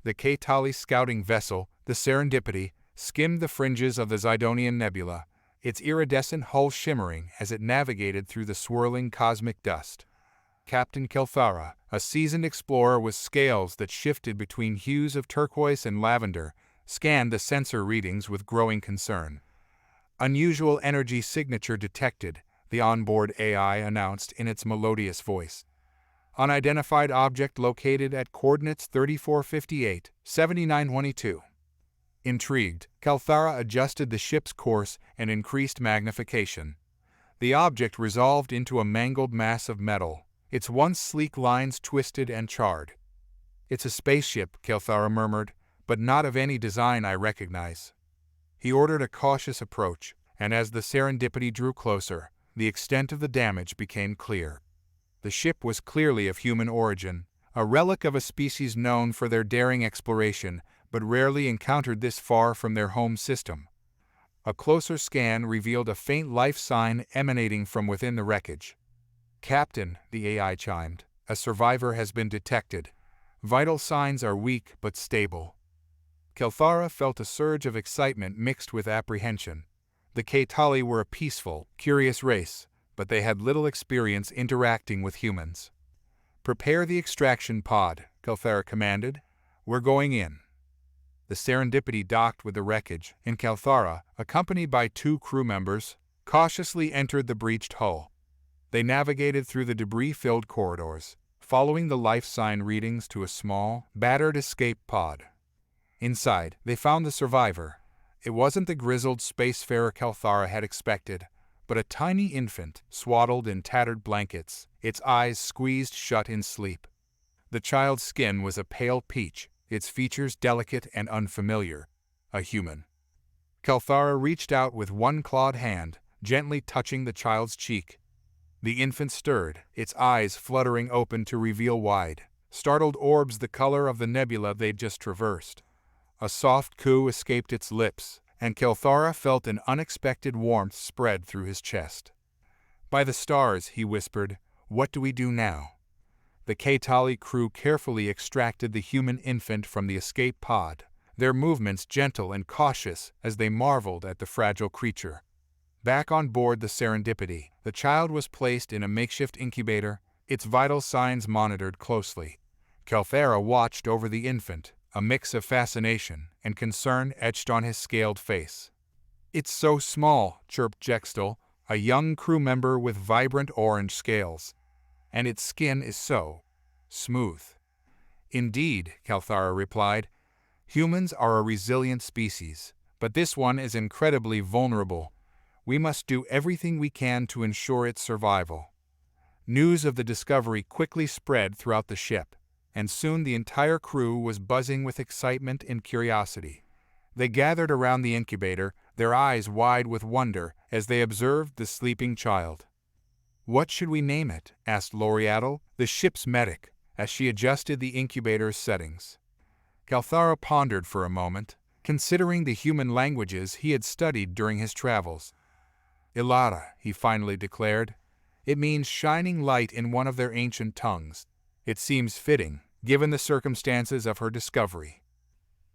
The K-Tali scouting vessel, the Serendipity, skimmed the fringes of the Zidonian Nebula, its iridescent hull shimmering as it navigated through the swirling cosmic dust. Captain Kelthara, a seasoned explorer with scales that shifted between hues of turquoise and lavender, scanned the sensor readings with growing concern. "Unusual energy signature detected," the onboard AI announced in its melodious voice. "Unidentified object located at coordinates 3458, 7922. Intrigued, Kelthara adjusted the ship's course and increased magnification. The object resolved into a mangled mass of metal, its once sleek lines twisted and charred. "It's a spaceship," Kelthara murmured, "but not of any design I recognize." He ordered a cautious approach, and as the Serendipity drew closer, the extent of the damage became clear. The ship was clearly of human origin, a relic of a species known for their daring exploration, but rarely encountered this far from their home system. A closer scan revealed a faint life sign emanating from within the wreckage. "Captain," the AI chimed, "a survivor has been detected. Vital signs are weak but stable." Kelthara felt a surge of excitement mixed with apprehension. The K-Tali were a peaceful, curious race, but they had little experience interacting with humans. "Prepare the extraction pod," Kelthara commanded. "We're going in." The Serendipity docked with the wreckage, and Kelthara, accompanied by 2 crew members, cautiously entered the breached hull. They navigated through the debris-filled corridors, following the life sign readings to a small, battered escape pod. Inside, they found the survivor. It wasn't the grizzled spacefarer Kelthara had expected, but a tiny infant swaddled in tattered blankets, its eyes squeezed shut in sleep. The child's skin was a pale peach, its features delicate and unfamiliar. A human. Kelthara reached out with one clawed hand, gently touching the child's cheek. The infant stirred, its eyes fluttering open to reveal wide, startled orbs the color of the nebula they'd just traversed. A soft coo escaped its lips, and Kelthara felt an unexpected warmth spread through his chest. "By the stars," he whispered, "what do we do now?" The K-Tali crew carefully extracted the human infant from the escape pod, their movements gentle and cautious as they marveled at the fragile creature. Back on board the Serendipity, the child was placed in a makeshift incubator, its vital signs monitored closely. Kelthara watched over the infant, a mix of fascination and concern etched on his scaled face. "It's so small," chirped Jextel, a young crew member with vibrant orange scales. "And its skin is so smooth." "Indeed," Kelthara replied. "Humans are a resilient species, but this one is incredibly vulnerable. We must do everything we can to ensure its survival." News of the discovery quickly spread throughout the ship, and soon the entire crew was buzzing with excitement and curiosity. They gathered around the incubator, their eyes wide with wonder as they observed the sleeping child. "What should we name it?" asked Loriatel, the ship's medic, as she adjusted the incubator's settings. Kelthara pondered for a moment, considering the human languages he had studied during his travels. "Elara," he finally declared. "It means shining light in one of their ancient tongues. It seems fitting, given the circumstances of her discovery."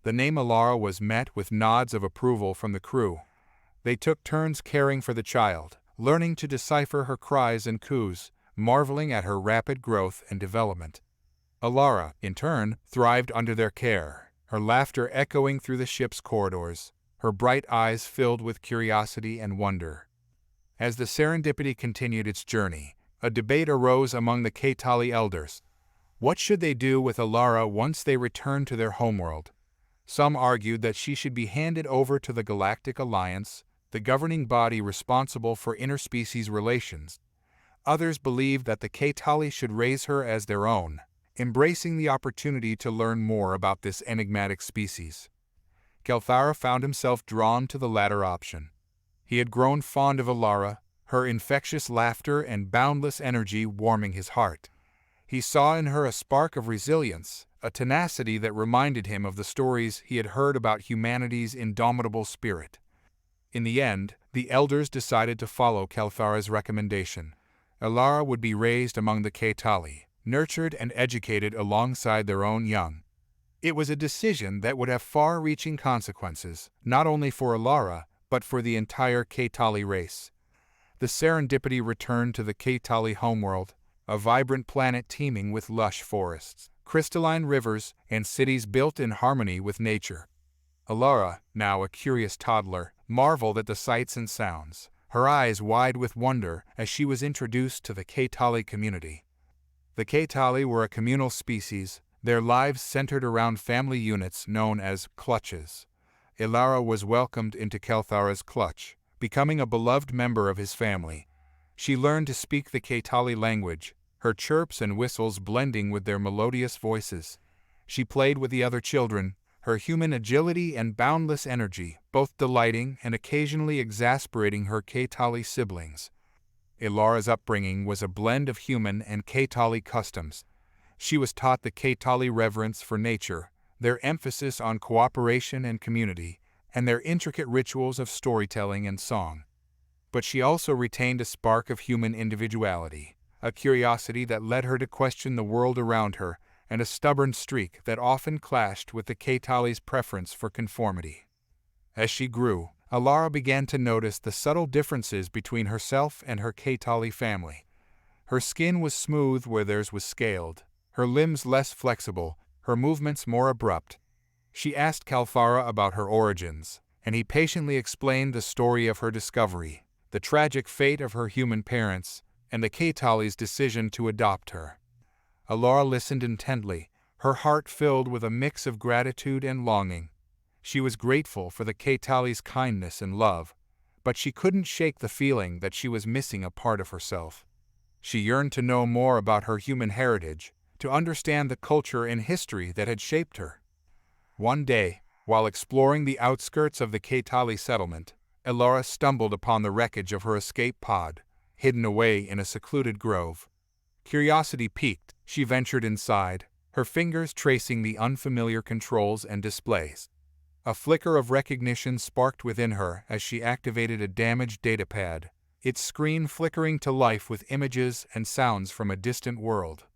The name Elara was met with nods of approval from the crew. They took turns caring for the child, learning to decipher her cries and coos, marveling at her rapid growth and development. Elara, in turn, thrived under their care, her laughter echoing through the ship's corridors, her bright eyes filled with curiosity and wonder. As the Serendipity continued its journey, a debate arose among the K-Tali elders. What should they do with Elara once they returned to their homeworld? Some argued that she should be handed over to the Galactic Alliance, the governing body responsible for interspecies relations. Others believed that the K-Tali should raise her as their own, embracing the opportunity to learn more about this enigmatic species. Kelthara found himself drawn to the latter option. He had grown fond of Elara, her infectious laughter and boundless energy warming his heart. He saw in her a spark of resilience, a tenacity that reminded him of the stories he had heard about humanity's indomitable spirit. In the end, the elders decided to follow Kelthara's recommendation. Elara would be raised among the K-Tali, nurtured and educated alongside their own young. It was a decision that would have far-reaching consequences, not only for Elara, but for the entire Ketali race. The serendipity returned to the Ketali homeworld, a vibrant planet teeming with lush forests, crystalline rivers, and cities built in harmony with nature. Elara, now a curious toddler, marveled at the sights and sounds, her eyes wide with wonder as she was introduced to the Ketali community. The Ketali were a communal species, their lives centered around family units known as clutches. Elara was welcomed into Kelthara's clutch, becoming a beloved member of his family. She learned to speak the Ketali language, her chirps and whistles blending with their melodious voices. She played with the other children, her human agility and boundless energy both delighting and occasionally exasperating her Ketali siblings. Elara's upbringing was a blend of human and Ketali customs. She was taught the Ketali reverence for nature, their emphasis on cooperation and community, and their intricate rituals of storytelling and song. But she also retained a spark of human individuality, a curiosity that led her to question the world around her, and a stubborn streak that often clashed with the Ketali's preference for conformity. As she grew, Elara began to notice the subtle differences between herself and her Ketali family. Her skin was smooth where theirs was scaled, her limbs less flexible, her movements more abrupt. She asked Kelthara about her origins, and he patiently explained the story of her discovery, the tragic fate of her human parents, and the Ketali's decision to adopt her. Elara listened intently, her heart filled with a mix of gratitude and longing. She was grateful for the Ketali's kindness and love, but she couldn't shake the feeling that she was missing a part of herself. She yearned to know more about her human heritage, to understand the culture and history that had shaped her. One day, while exploring the outskirts of the Ketali settlement, Elara stumbled upon the wreckage of her escape pod, hidden away in a secluded grove. Curiosity piqued, she ventured inside, her fingers tracing the unfamiliar controls and displays. A flicker of recognition sparked within her as she activated a damaged datapad, its screen flickering to life with images and sounds from a distant world.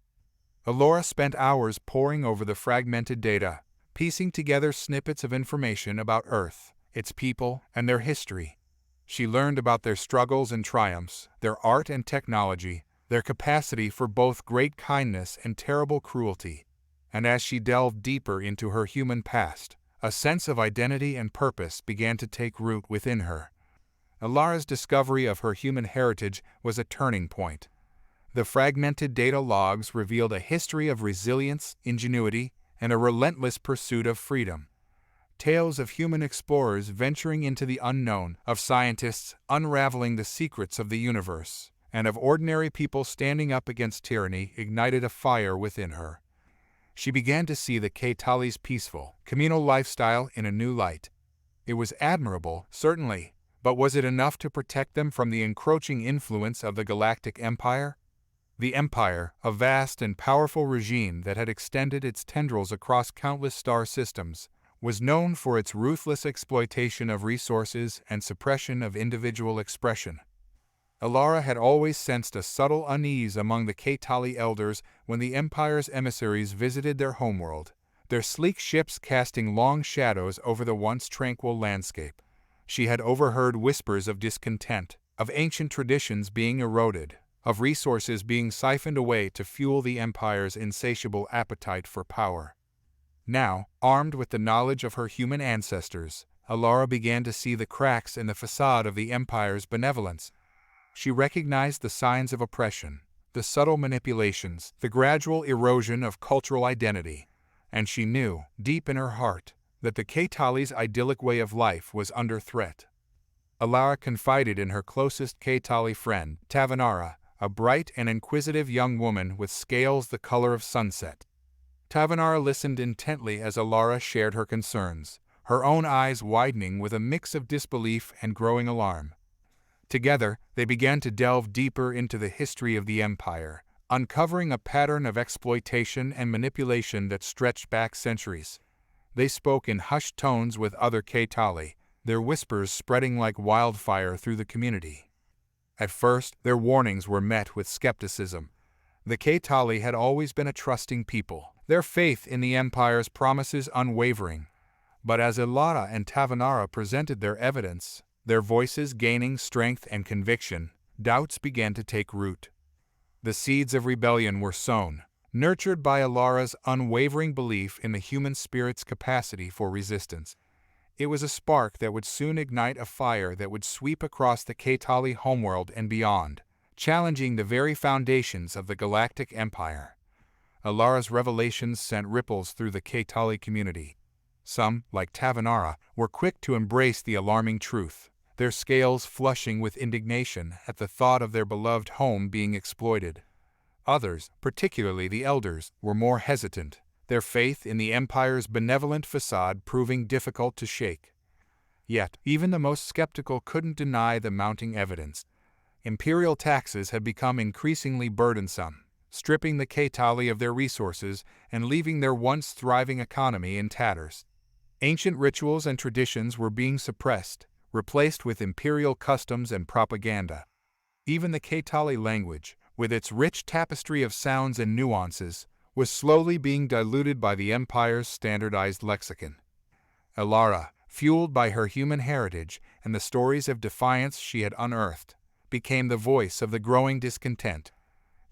Elara spent hours poring over the fragmented data, piecing together snippets of information about Earth, its people, and their history. She learned about their struggles and triumphs, their art and technology, their capacity for both great kindness and terrible cruelty. And as she delved deeper into her human past, a sense of identity and purpose began to take root within her. Elara's discovery of her human heritage was a turning point. The fragmented data logs revealed a history of resilience, ingenuity, and a relentless pursuit of freedom. Tales of human explorers venturing into the unknown, of scientists unraveling the secrets of the universe, and of ordinary people standing up against tyranny ignited a fire within her. She began to see the Ketali's peaceful, communal lifestyle in a new light. It was admirable, certainly, but was it enough to protect them from the encroaching influence of the Galactic Empire? The Empire, a vast and powerful regime that had extended its tendrils across countless star systems, was known for its ruthless exploitation of resources and suppression of individual expression. Elara had always sensed a subtle unease among the Ketali elders when the Empire's emissaries visited their homeworld, their sleek ships casting long shadows over the once tranquil landscape. She had overheard whispers of discontent, of ancient traditions being eroded, of resources being siphoned away to fuel the Empire's insatiable appetite for power. Now, armed with the knowledge of her human ancestors, Elara began to see the cracks in the facade of the Empire's benevolence. She recognized the signs of oppression, the subtle manipulations, the gradual erosion of cultural identity, and she knew, deep in her heart, that the Ketali's idyllic way of life was under threat. Elara confided in her closest Ketali friend, Tavanara, a bright and inquisitive young woman with scales the color of sunset. Tavanara listened intently as Elara shared her concerns, her own eyes widening with a mix of disbelief and growing alarm. Together, they began to delve deeper into the history of the Empire, uncovering a pattern of exploitation and manipulation that stretched back centuries. They spoke in hushed tones with other Ketali, their whispers spreading like wildfire through the community. At first, their warnings were met with skepticism. The Ketali had always been a trusting people, their faith in the Empire's promises unwavering. But as Elara and Tavanara presented their evidence, their voices gaining strength and conviction, doubts began to take root. The seeds of rebellion were sown, nurtured by Elara's unwavering belief in the human spirit's capacity for resistance. It was a spark that would soon ignite a fire that would sweep across the Kaitali homeworld and beyond, challenging the very foundations of the Galactic Empire. Elara's revelations sent ripples through the Kaitali community. Some, like Tavanara, were quick to embrace the alarming truth, their scales flushing with indignation at the thought of their beloved home being exploited. Others, particularly the elders, were more hesitant, their faith in the Empire's benevolent facade proving difficult to shake. Yet, even the most skeptical couldn't deny the mounting evidence. Imperial taxes had become increasingly burdensome, stripping the Kaitali of their resources and leaving their once thriving economy in tatters. Ancient rituals and traditions were being suppressed, replaced with imperial customs and propaganda. Even the Kaitali language, with its rich tapestry of sounds and nuances, was slowly being diluted by the Empire's standardized lexicon. Elara, fueled by her human heritage and the stories of defiance she had unearthed, became the voice of the growing discontent.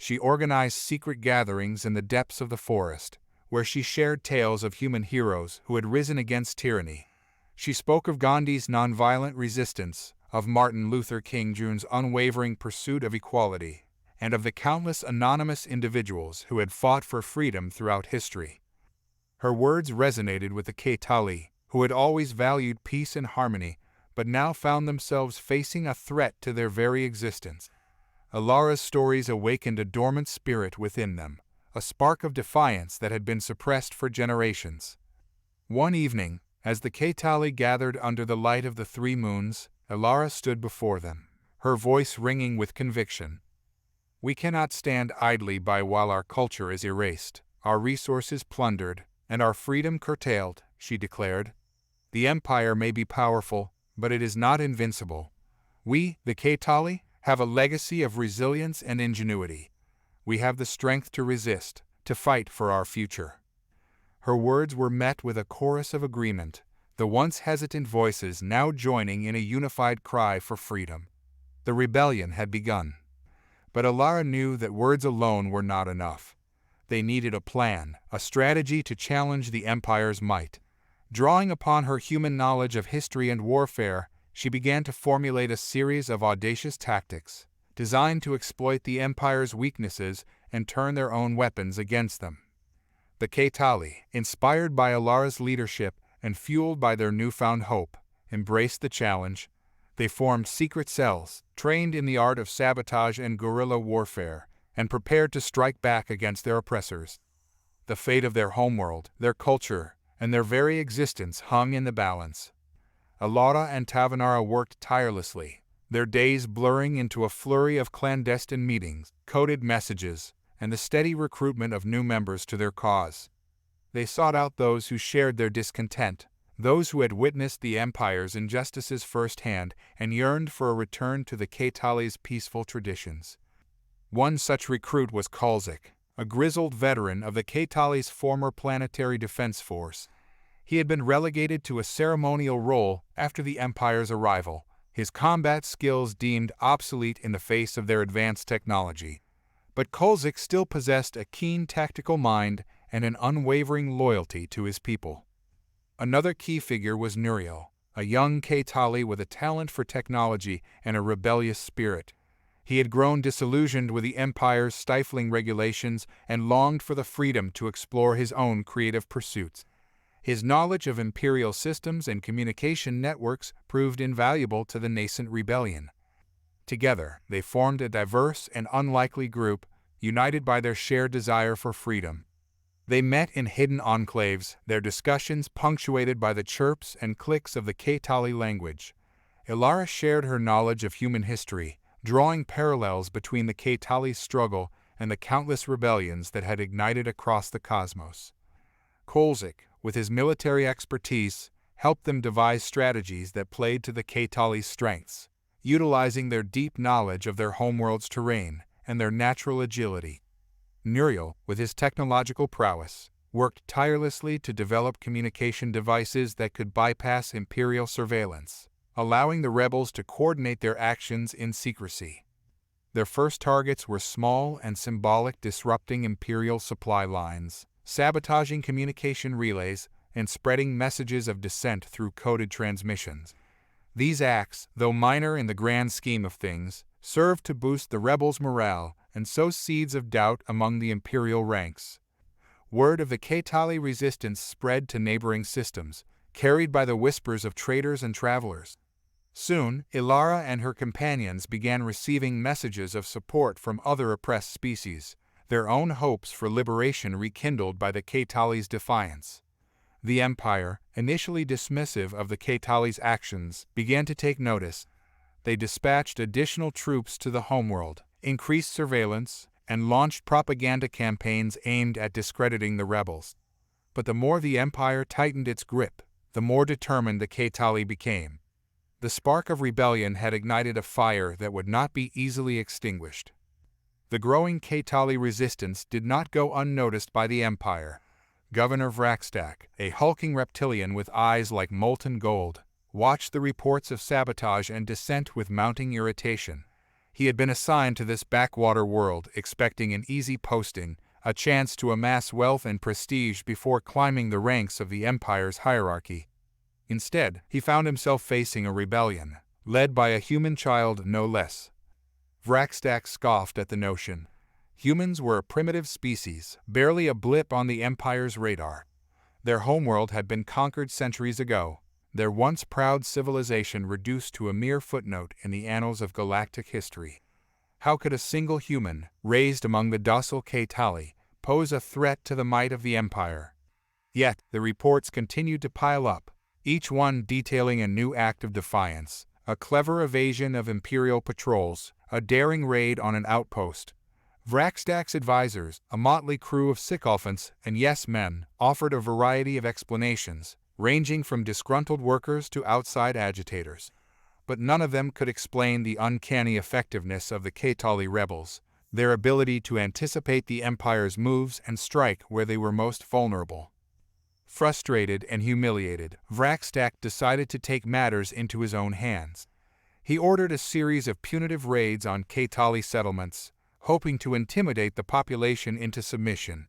She organized secret gatherings in the depths of the forest, where she shared tales of human heroes who had risen against tyranny. She spoke of Gandhi's nonviolent resistance, of Martin Luther King Jr.'s unwavering pursuit of equality, and of the countless anonymous individuals who had fought for freedom throughout history. Her words resonated with the Kaitali, who had always valued peace and harmony, but now found themselves facing a threat to their very existence. Elara's stories awakened a dormant spirit within them, a spark of defiance that had been suppressed for generations. One evening, as the Kaitali gathered under the light of the three moons, Elara stood before them, her voice ringing with conviction. "We cannot stand idly by while our culture is erased, our resources plundered, and our freedom curtailed," she declared. "The Empire may be powerful, but it is not invincible. We, the Kaitali, have a legacy of resilience and ingenuity. We have the strength to resist, to fight for our future." Her words were met with a chorus of agreement, the once hesitant voices now joining in a unified cry for freedom. The rebellion had begun. But Elara knew that words alone were not enough. They needed a plan, a strategy to challenge the Empire's might. Drawing upon her human knowledge of history and warfare, she began to formulate a series of audacious tactics, designed to exploit the Empire's weaknesses and turn their own weapons against them. The Kaitali, inspired by Elara's leadership and fueled by their newfound hope, embraced the challenge. They formed secret cells, trained in the art of sabotage and guerrilla warfare, and prepared to strike back against their oppressors. The fate of their homeworld, their culture, and their very existence hung in the balance. Elara and Tavanara worked tirelessly, their days blurring into a flurry of clandestine meetings, coded messages, and the steady recruitment of new members to their cause. They sought out those who shared their discontent, those who had witnessed the Empire's injustices firsthand and yearned for a return to the Kaitali's peaceful traditions. One such recruit was Kulzik, a grizzled veteran of the Kaitali's former planetary defense force. He had been relegated to a ceremonial role after the Empire's arrival, his combat skills deemed obsolete in the face of their advanced technology. But Kulzik still possessed a keen tactical mind and an unwavering loyalty to his people. Another key figure was Nuriel, a young Kaitali with a talent for technology and a rebellious spirit. He had grown disillusioned with the Empire's stifling regulations and longed for the freedom to explore his own creative pursuits. His knowledge of imperial systems and communication networks proved invaluable to the nascent rebellion. Together, they formed a diverse and unlikely group, united by their shared desire for freedom. They met in hidden enclaves, their discussions punctuated by the chirps and clicks of the Kaitali language. Elara shared her knowledge of human history, drawing parallels between the Kaitali's struggle and the countless rebellions that had ignited across the cosmos. Kulzik, with his military expertise, helped them devise strategies that played to the Kaitali's strengths, utilizing their deep knowledge of their homeworld's terrain and their natural agility. Nuriel, with his technological prowess, worked tirelessly to develop communication devices that could bypass Imperial surveillance, allowing the rebels to coordinate their actions in secrecy. Their first targets were small and symbolic, disrupting Imperial supply lines, sabotaging communication relays, and spreading messages of dissent through coded transmissions. These acts, though minor in the grand scheme of things, served to boost the rebels' morale and sow seeds of doubt among the Imperial ranks. Word of the Ketali resistance spread to neighboring systems, carried by the whispers of traders and travelers. Soon, Elara and her companions began receiving messages of support from other oppressed species, their own hopes for liberation rekindled by the Ketali's defiance. The Empire, initially dismissive of the Ketali's actions, began to take notice. They dispatched additional troops to the homeworld, increased surveillance, and launched propaganda campaigns aimed at discrediting the rebels. But the more the Empire tightened its grip, the more determined the Ketali became. The spark of rebellion had ignited a fire that would not be easily extinguished. The growing Ketali resistance did not go unnoticed by the Empire. Governor Vrakstak, a hulking reptilian with eyes like molten gold, watched the reports of sabotage and dissent with mounting irritation. He had been assigned to this backwater world, expecting an easy posting, a chance to amass wealth and prestige before climbing the ranks of the Empire's hierarchy. Instead, he found himself facing a rebellion, led by a human child no less. Vrakstak scoffed at the notion. Humans were a primitive species, barely a blip on the Empire's radar. Their homeworld had been conquered centuries ago, their once proud civilization reduced to a mere footnote in the annals of galactic history. How could a single human, raised among the docile Ketali, pose a threat to the might of the Empire? Yet, the reports continued to pile up, each one detailing a new act of defiance, a clever evasion of Imperial patrols, a daring raid on an outpost. Vrakstak's advisors, a motley crew of sycophants and yes-men, offered a variety of explanations, ranging from disgruntled workers to outside agitators. But none of them could explain the uncanny effectiveness of the Ketali rebels, their ability to anticipate the Empire's moves and strike where they were most vulnerable. Frustrated and humiliated, Vrakstak decided to take matters into his own hands. He ordered a series of punitive raids on Ketali settlements, hoping to intimidate the population into submission.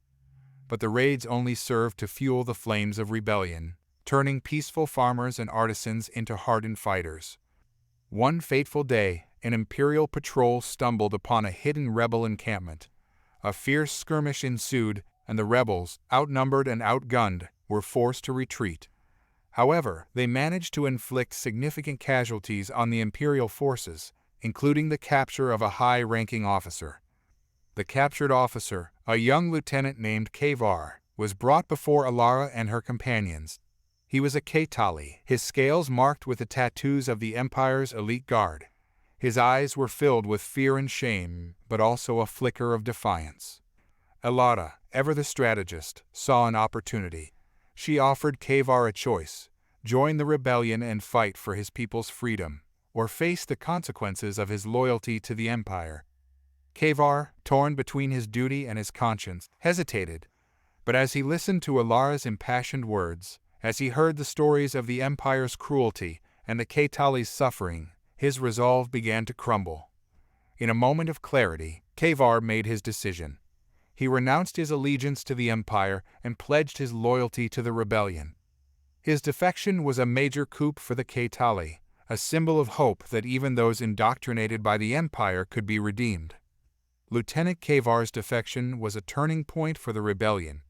But the raids only served to fuel the flames of rebellion, turning peaceful farmers and artisans into hardened fighters. One fateful day, an Imperial patrol stumbled upon a hidden rebel encampment. A fierce skirmish ensued, and the rebels, outnumbered and outgunned, were forced to retreat. However, they managed to inflict significant casualties on the Imperial forces, including the capture of a high-ranking officer. The captured officer, a young lieutenant named Kavar, was brought before Elara and her companions. He was a Ketali, his scales marked with the tattoos of the Empire's elite guard. His eyes were filled with fear and shame, but also a flicker of defiance. Elara, ever the strategist, saw an opportunity. She offered Kavar a choice: join the rebellion and fight for his people's freedom, or face the consequences of his loyalty to the Empire. Kavar, torn between his duty and his conscience, hesitated. But as he listened to Elara's impassioned words, as he heard the stories of the Empire's cruelty and the Ketali's suffering, his resolve began to crumble. In a moment of clarity, Kavar made his decision. He renounced his allegiance to the Empire and pledged his loyalty to the rebellion. His defection was a major coup for the Ketali, a symbol of hope that even those indoctrinated by the Empire could be redeemed. Lieutenant Kavar's defection was a turning point for the rebellion.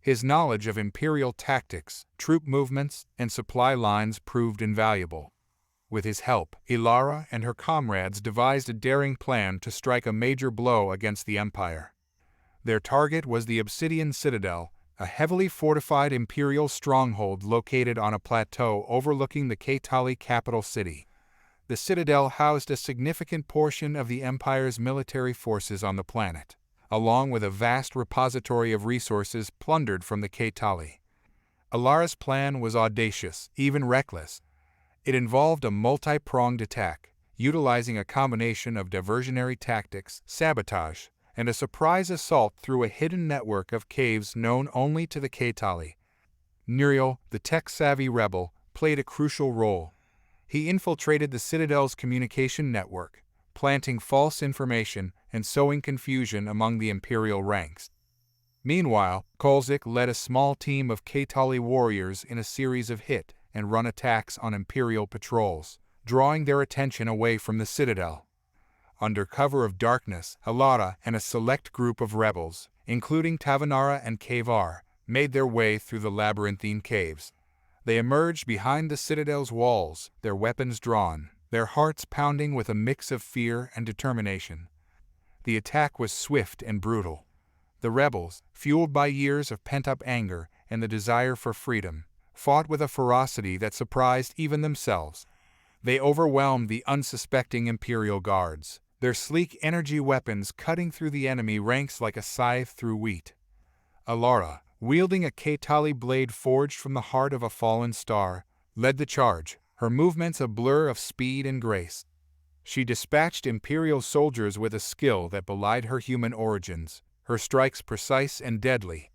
His knowledge of Imperial tactics, troop movements, and supply lines proved invaluable. With his help, Elara and her comrades devised a daring plan to strike a major blow against the Empire. Their target was the Obsidian Citadel, a heavily fortified Imperial stronghold located on a plateau overlooking the Ketali capital city. The citadel housed a significant portion of the Empire's military forces on the planet, along with a vast repository of resources plundered from the Ketali. Elara's plan was audacious, even reckless. It involved a multi-pronged attack, utilizing a combination of diversionary tactics, sabotage, and a surprise assault through a hidden network of caves known only to the Ketali. Nuriel, the tech-savvy rebel, played a crucial role. He infiltrated the Citadel's communication network, planting false information and sowing confusion among the Imperial ranks. Meanwhile, Kolzik led a small team of Ketali warriors in a series of hit-and-run attacks on Imperial patrols, drawing their attention away from the Citadel. Under cover of darkness, Elara and a select group of rebels, including Tavanara and Kavar, made their way through the labyrinthine caves. They emerged behind the Citadel's walls, their weapons drawn, their hearts pounding with a mix of fear and determination. The attack was swift and brutal. The rebels, fueled by years of pent-up anger and the desire for freedom, fought with a ferocity that surprised even themselves. They overwhelmed the unsuspecting Imperial guards, their sleek energy weapons cutting through the enemy ranks like a scythe through wheat. Elara, wielding a Ketali blade forged from the heart of a fallen star, led the charge, her movements a blur of speed and grace. She dispatched Imperial soldiers with a skill that belied her human origins, her strikes precise and deadly.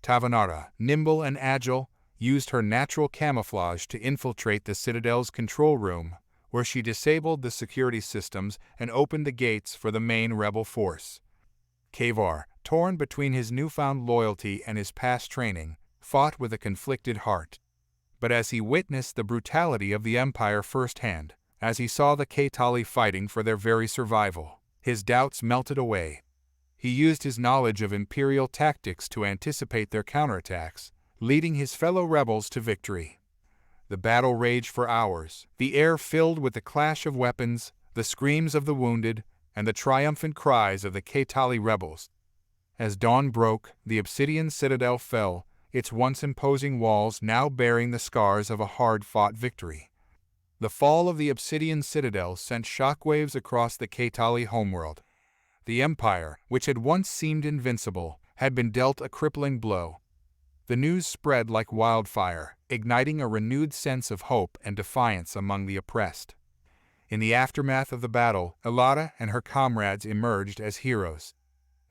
Tavanara, nimble and agile, used her natural camouflage to infiltrate the Citadel's control room, where she disabled the security systems and opened the gates for the main rebel force. Kavar, torn between his newfound loyalty and his past training, fought with a conflicted heart. But as he witnessed the brutality of the Empire firsthand, as he saw the Ketali fighting for their very survival, his doubts melted away. He used his knowledge of Imperial tactics to anticipate their counterattacks, leading his fellow rebels to victory. The battle raged for hours, the air filled with the clash of weapons, the screams of the wounded, and the triumphant cries of the Ketali rebels. As dawn broke, the obsidian citadel fell, its once imposing walls now bearing the scars of a hard-fought victory. The fall of the obsidian citadel sent shockwaves across the Ketali homeworld. The Empire, which had once seemed invincible, had been dealt a crippling blow. The news spread like wildfire, igniting a renewed sense of hope and defiance among the oppressed. In the aftermath of the battle, Elara and her comrades emerged as heroes.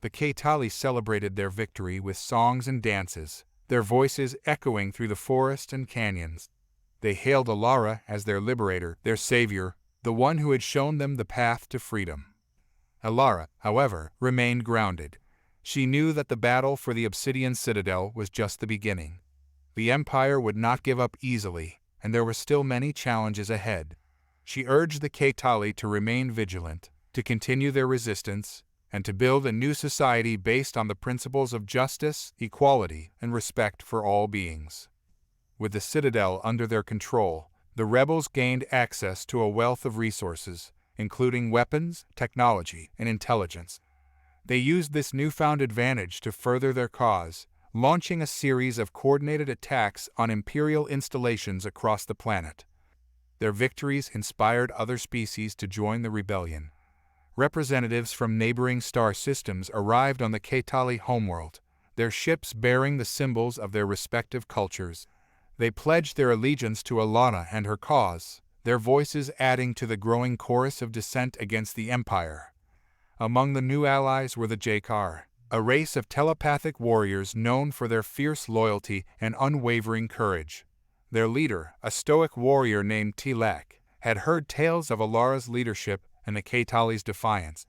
The Ketali celebrated their victory with songs and dances, their voices echoing through the forest and canyons. They hailed Elara as their liberator, their savior, the one who had shown them the path to freedom. Elara, however, remained grounded. She knew that the battle for the Obsidian Citadel was just the beginning. The Empire would not give up easily, and there were still many challenges ahead. She urged the Ketali to remain vigilant, to continue their resistance, and to build a new society based on the principles of justice, equality, and respect for all beings. With the Citadel under their control, the rebels gained access to a wealth of resources, including weapons, technology, and intelligence. They used this newfound advantage to further their cause, launching a series of coordinated attacks on Imperial installations across the planet. Their victories inspired other species to join the rebellion. Representatives from neighboring star systems arrived on the Ketali homeworld, their ships bearing the symbols of their respective cultures. They pledged their allegiance to Elara and her cause, their voices adding to the growing chorus of dissent against the Empire. Among the new allies were the Jakar, a race of telepathic warriors known for their fierce loyalty and unwavering courage. Their leader, a stoic warrior named Tilak, had heard tales of Elara's leadership and the Ketali's defiance.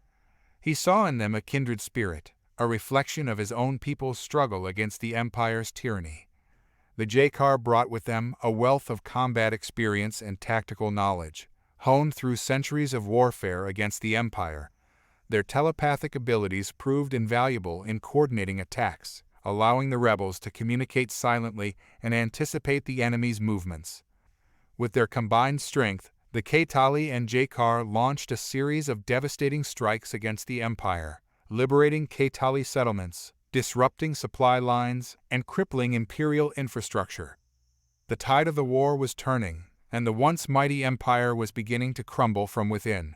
He saw in them a kindred spirit, a reflection of his own people's struggle against the Empire's tyranny. The Jakar brought with them a wealth of combat experience and tactical knowledge, honed through centuries of warfare against the Empire. Their telepathic abilities proved invaluable in coordinating attacks, allowing the rebels to communicate silently and anticipate the enemy's movements. With their combined strength, the Ketali and Jakar launched a series of devastating strikes against the Empire, liberating Ketali settlements, disrupting supply lines, and crippling Imperial infrastructure. The tide of the war was turning, and the once mighty Empire was beginning to crumble from within.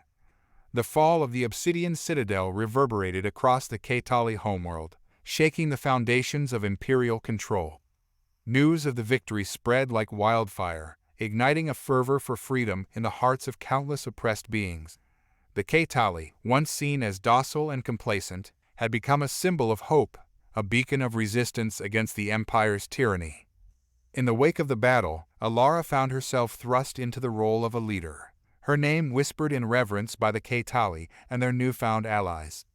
The fall of the Obsidian Citadel reverberated across the Ketali homeworld, shaking the foundations of Imperial control. News of the victory spread like wildfire, igniting a fervor for freedom in the hearts of countless oppressed beings. The Ketali, once seen as docile and complacent, had become a symbol of hope, a beacon of resistance against the Empire's tyranny. In the wake of the battle, Elara found herself thrust into the role of a leader, her name whispered in reverence by the Ketali and their newfound allies.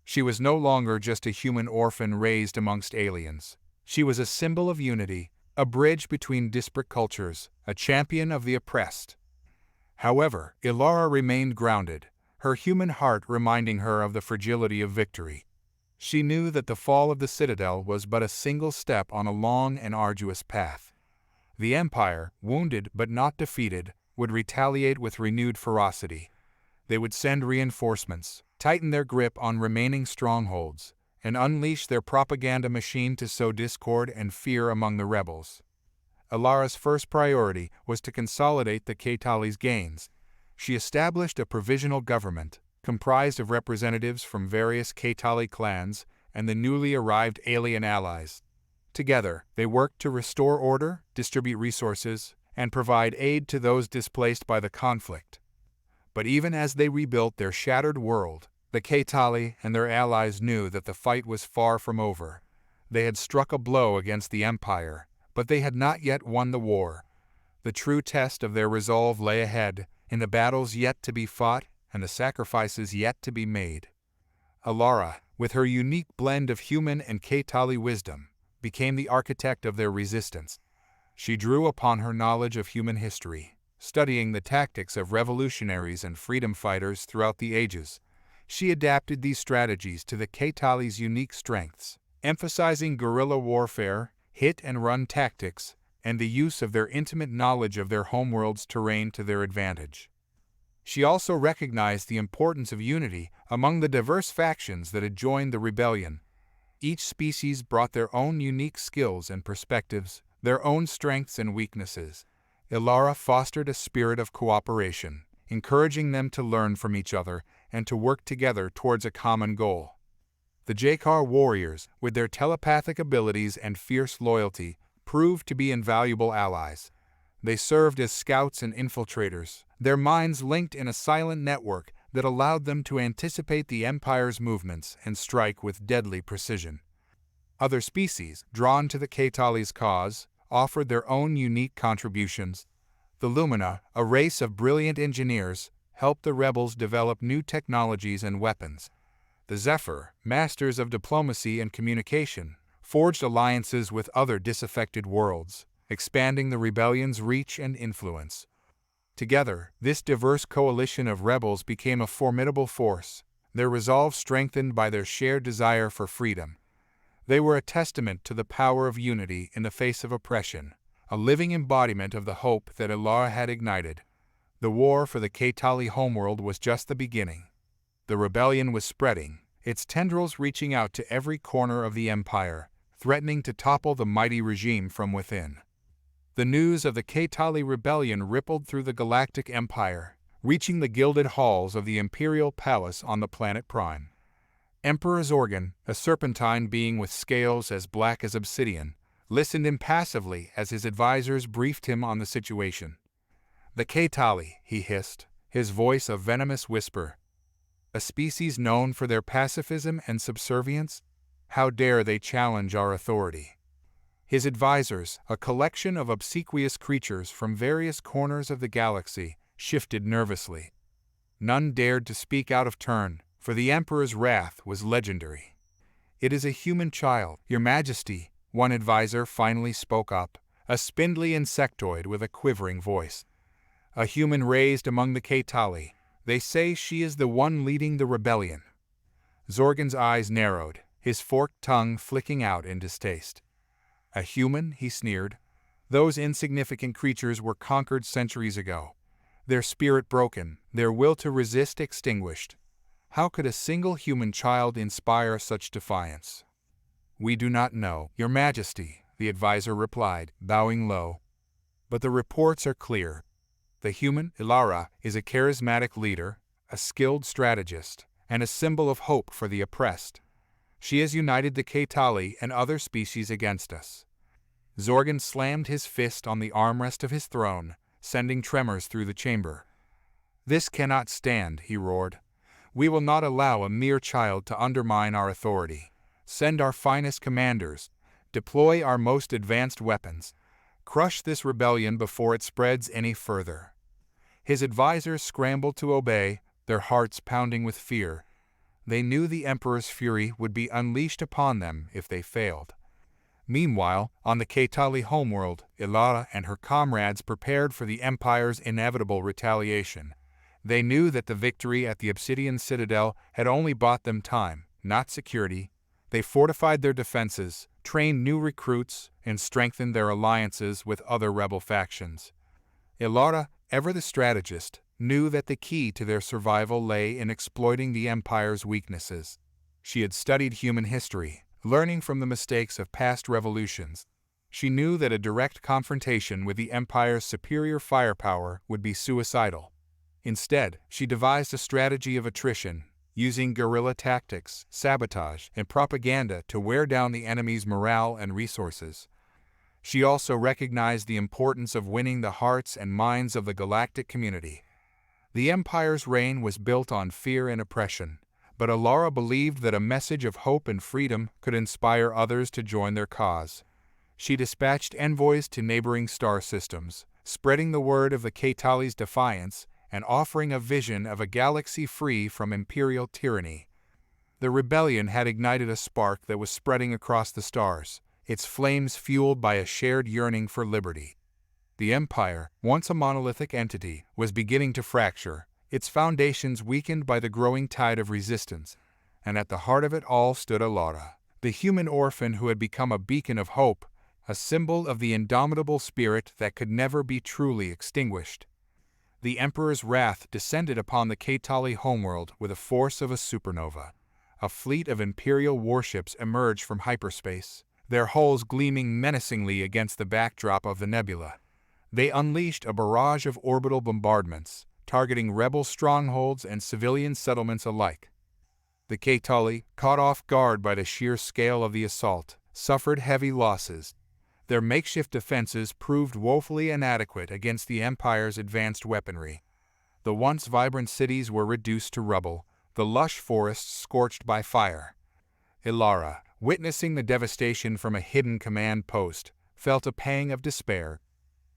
She was no longer just a human orphan raised amongst aliens. She was a symbol of unity, a bridge between disparate cultures, a champion of the oppressed. However, Elara remained grounded, her human heart reminding her of the fragility of victory. She knew that the fall of the Citadel was but a single step on a long and arduous path. The Empire, wounded but not defeated, would retaliate with renewed ferocity. They would send reinforcements, tighten their grip on remaining strongholds, and unleash their propaganda machine to sow discord and fear among the rebels. Elara's first priority was to consolidate the Ketali's gains. She established a provisional government, comprised of representatives from various Ketali clans and the newly arrived alien allies. Together, they worked to restore order, distribute resources, and provide aid to those displaced by the conflict. But even as they rebuilt their shattered world, the Ketali and their allies knew that the fight was far from over. They had struck a blow against the Empire, but they had not yet won the war. The true test of their resolve lay ahead, in the battles yet to be fought and the sacrifices yet to be made. Elara, with her unique blend of human and Ketali wisdom, became the architect of their resistance. She drew upon her knowledge of human history, studying the tactics of revolutionaries and freedom fighters throughout the ages. She adapted these strategies to the Ketali's unique strengths, emphasizing guerrilla warfare, hit-and-run tactics, and the use of their intimate knowledge of their homeworld's terrain to their advantage. She also recognized the importance of unity among the diverse factions that had joined the rebellion. Each species brought their own unique skills and perspectives, their own strengths and weaknesses. Elara fostered a spirit of cooperation, encouraging them to learn from each other and to work together towards a common goal. The Jakar warriors, with their telepathic abilities and fierce loyalty, proved to be invaluable allies. They served as scouts and infiltrators, their minds linked in a silent network that allowed them to anticipate the Empire's movements and strike with deadly precision. Other species, drawn to the Ketali's cause, offered their own unique contributions. The Lumina, a race of brilliant engineers, helped the rebels develop new technologies and weapons. The Zephyr, masters of diplomacy and communication, forged alliances with other disaffected worlds, expanding the rebellion's reach and influence. Together, this diverse coalition of rebels became a formidable force, their resolve strengthened by their shared desire for freedom. They were a testament to the power of unity in the face of oppression, a living embodiment of the hope that Elara had ignited. The war for the Ketali homeworld was just the beginning. The rebellion was spreading, its tendrils reaching out to every corner of the Empire, threatening to topple the mighty regime from within. The news of the Ketali rebellion rippled through the Galactic Empire, reaching the gilded halls of the Imperial Palace on the planet Prime. Emperor Zorgan, a serpentine being with scales as black as obsidian, listened impassively as his advisors briefed him on the situation. "The Ketali," he hissed, his voice a venomous whisper. "A species known for their pacifism and subservience? How dare they challenge our authority?" His advisors, a collection of obsequious creatures from various corners of the galaxy, shifted nervously. None dared to speak out of turn, for the Emperor's wrath was legendary. "It is a human child, Your Majesty," one advisor finally spoke up, a spindly insectoid with a quivering voice. "A human raised among the Ketali. They say she is the one leading the rebellion." Zorgan's eyes narrowed, his forked tongue flicking out in distaste. "A human?" he sneered. "Those insignificant creatures were conquered centuries ago. Their spirit broken, their will to resist extinguished. How could a single human child inspire such defiance?" "We do not know, Your Majesty," the advisor replied, bowing low. "But the reports are clear. The human, Elara, is a charismatic leader, a skilled strategist, and a symbol of hope for the oppressed. She has united the Ketali and other species against us." Zorgan slammed his fist on the armrest of his throne, sending tremors through the chamber. "This cannot stand," he roared. We will not allow a mere child to undermine our authority. Send our finest commanders. Deploy our most advanced weapons. Crush this rebellion before it spreads any further." His advisors scrambled to obey, their hearts pounding with fear. They knew the Emperor's fury would be unleashed upon them if they failed. Meanwhile, on the Kaitali homeworld, Elara and her comrades prepared for the Empire's inevitable retaliation. They knew that the victory at the Obsidian Citadel had only bought them time, not security. They fortified their defenses, trained new recruits, and strengthened their alliances with other rebel factions. Elara, ever the strategist, knew that the key to their survival lay in exploiting the Empire's weaknesses. She had studied human history, learning from the mistakes of past revolutions. She knew that a direct confrontation with the Empire's superior firepower would be suicidal. Instead, she devised a strategy of attrition, using guerrilla tactics, sabotage, and propaganda to wear down the enemy's morale and resources. She also recognized the importance of winning the hearts and minds of the galactic community. The Empire's reign was built on fear and oppression, but Elara believed that a message of hope and freedom could inspire others to join their cause. She dispatched envoys to neighboring star systems, spreading the word of the Kaitali's defiance and offering a vision of a galaxy free from imperial tyranny. The rebellion had ignited a spark that was spreading across the stars, its flames fueled by a shared yearning for liberty. The Empire, once a monolithic entity, was beginning to fracture, its foundations weakened by the growing tide of resistance, and at the heart of it all stood Elara, the human orphan who had become a beacon of hope, a symbol of the indomitable spirit that could never be truly extinguished. The Emperor's wrath descended upon the Kaitali homeworld with the force of a supernova. A fleet of Imperial warships emerged from hyperspace, their hulls gleaming menacingly against the backdrop of the nebula. They unleashed a barrage of orbital bombardments, targeting rebel strongholds and civilian settlements alike. The Kaitali, caught off guard by the sheer scale of the assault, suffered heavy losses. Their makeshift defenses proved woefully inadequate against the Empire's advanced weaponry. The once vibrant cities were reduced to rubble, the lush forests scorched by fire. Elara, witnessing the devastation from a hidden command post, felt a pang of despair.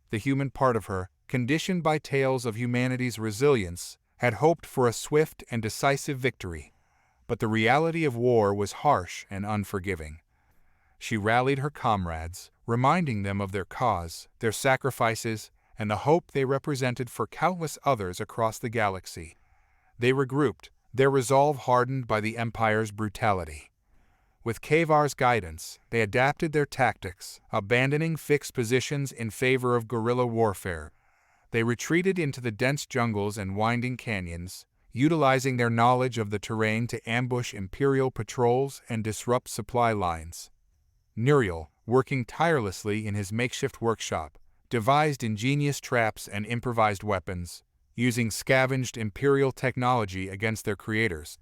The human part of her, conditioned by tales of humanity's resilience, had hoped for a swift and decisive victory. But the reality of war was harsh and unforgiving. She rallied her comrades, reminding them of their cause, their sacrifices, and the hope they represented for countless others across the galaxy. They regrouped, their resolve hardened by the Empire's brutality. With Kavar's guidance, they adapted their tactics, abandoning fixed positions in favor of guerrilla warfare. They retreated into the dense jungles and winding canyons, utilizing their knowledge of the terrain to ambush Imperial patrols and disrupt supply lines. Nuriel, working tirelessly in his makeshift workshop, devised ingenious traps and improvised weapons, using scavenged Imperial technology against their creators.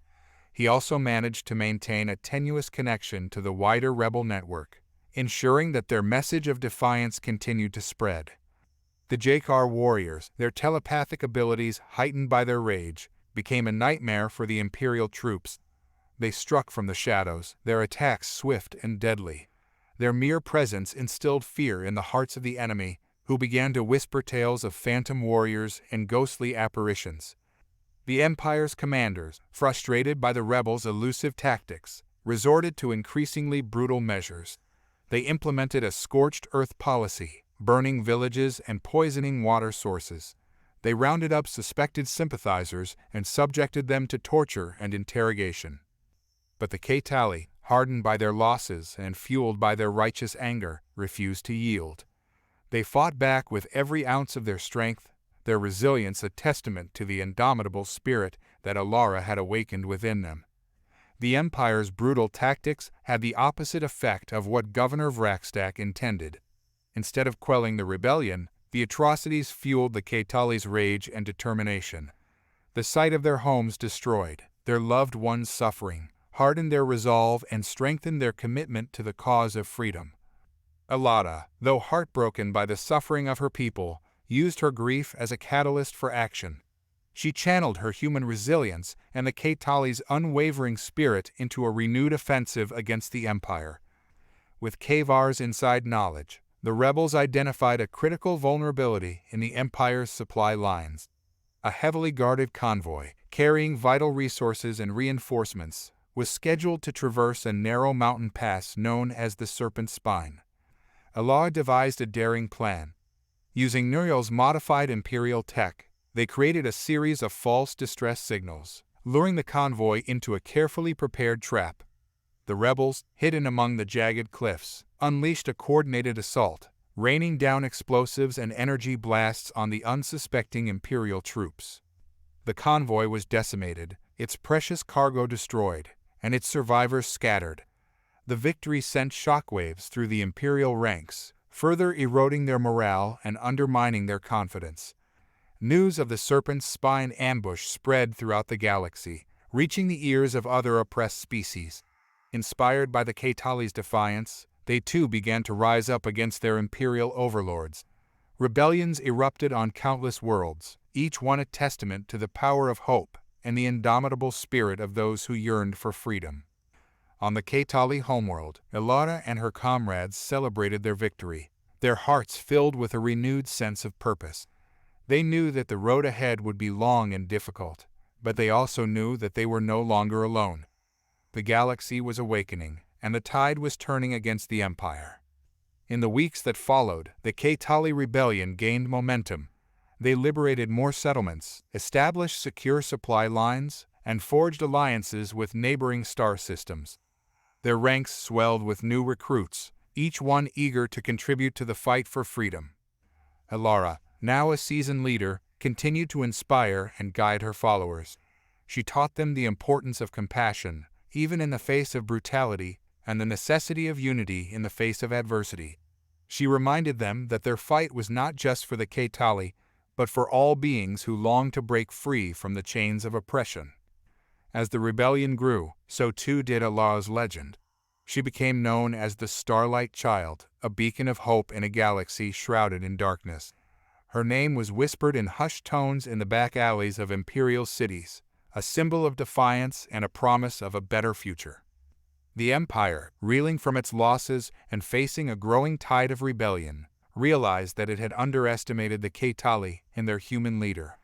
He also managed to maintain a tenuous connection to the wider rebel network, ensuring that their message of defiance continued to spread. The Jakar warriors, their telepathic abilities heightened by their rage, became a nightmare for the Imperial troops. They struck from the shadows, their attacks swift and deadly. Their mere presence instilled fear in the hearts of the enemy, who began to whisper tales of phantom warriors and ghostly apparitions. The Empire's commanders, frustrated by the rebels' elusive tactics, resorted to increasingly brutal measures. They implemented a scorched earth policy, burning villages and poisoning water sources. They rounded up suspected sympathizers and subjected them to torture and interrogation. But the Kaitali, hardened by their losses and fueled by their righteous anger, refused to yield. They fought back with every ounce of their strength, their resilience a testament to the indomitable spirit that Elara had awakened within them. The Empire's brutal tactics had the opposite effect of what Governor Vrakstak intended. Instead of quelling the rebellion, the atrocities fueled the Kaitali's rage and determination. The sight of their homes destroyed, their loved ones suffering, hardened their resolve and strengthened their commitment to the cause of freedom. Elara, though heartbroken by the suffering of her people, used her grief as a catalyst for action. She channeled her human resilience and the Ketali's unwavering spirit into a renewed offensive against the Empire. With Kavar's inside knowledge, the rebels identified a critical vulnerability in the Empire's supply lines. A heavily guarded convoy, carrying vital resources and reinforcements, was scheduled to traverse a narrow mountain pass known as the Serpent Spine. Elara devised a daring plan. Using Nuriel's modified Imperial tech, they created a series of false distress signals, luring the convoy into a carefully prepared trap. The rebels, hidden among the jagged cliffs, unleashed a coordinated assault, raining down explosives and energy blasts on the unsuspecting Imperial troops. The convoy was decimated, its precious cargo destroyed, and its survivors scattered. The victory sent shockwaves through the Imperial ranks, further eroding their morale and undermining their confidence. News of the Serpent's Spine ambush spread throughout the galaxy, reaching the ears of other oppressed species. Inspired by the Ketali's defiance, they too began to rise up against their Imperial overlords. Rebellions erupted on countless worlds, each one a testament to the power of hope and the indomitable spirit of those who yearned for freedom. On the Ketali homeworld, Elara and her comrades celebrated their victory, their hearts filled with a renewed sense of purpose. They knew that the road ahead would be long and difficult, but they also knew that they were no longer alone. The galaxy was awakening, and the tide was turning against the Empire. In the weeks that followed, the Ketali rebellion gained momentum. They liberated more settlements, established secure supply lines, and forged alliances with neighboring star systems. Their ranks swelled with new recruits, each one eager to contribute to the fight for freedom. Elara, now a seasoned leader, continued to inspire and guide her followers. She taught them the importance of compassion, even in the face of brutality, and the necessity of unity in the face of adversity. She reminded them that their fight was not just for the Ketali, but for all beings who longed to break free from the chains of oppression. As the rebellion grew, so too did Elara's legend. She became known as the Starlight Child, a beacon of hope in a galaxy shrouded in darkness. Her name was whispered in hushed tones in the back alleys of imperial cities, a symbol of defiance and a promise of a better future. The Empire, reeling from its losses and facing a growing tide of rebellion, realized that it had underestimated the Ketali and their human leader.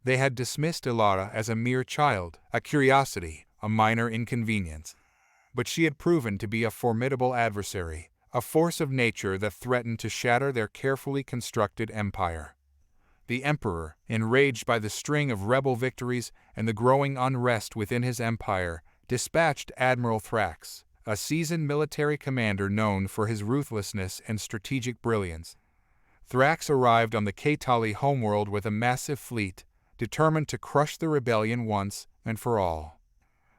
They had dismissed Elara as a mere child, a curiosity, a minor inconvenience. But she had proven to be a formidable adversary, a force of nature that threatened to shatter their carefully constructed empire. The Emperor, enraged by the string of rebel victories and the growing unrest within his empire, dispatched Admiral Thrax, a seasoned military commander known for his ruthlessness and strategic brilliance. Thrax arrived on the Ketali homeworld with a massive fleet, determined to crush the rebellion once and for all.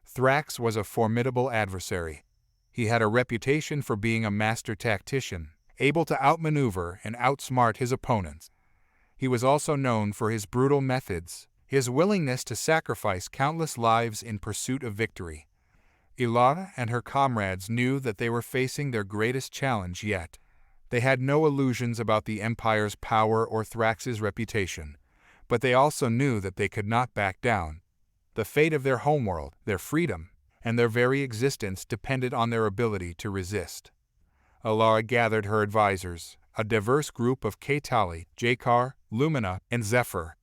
Thrax was a formidable adversary. He had a reputation for being a master tactician, able to outmaneuver and outsmart his opponents. He was also known for his brutal methods, his willingness to sacrifice countless lives in pursuit of victory. Elara and her comrades knew that they were facing their greatest challenge yet. They had no illusions about the Empire's power or Thrax's reputation, but they also knew that they could not back down. The fate of their homeworld, their freedom, and their very existence depended on their ability to resist. Elara gathered her advisors, a diverse group of Ketali, Jakar, Lumina, and Zephyr.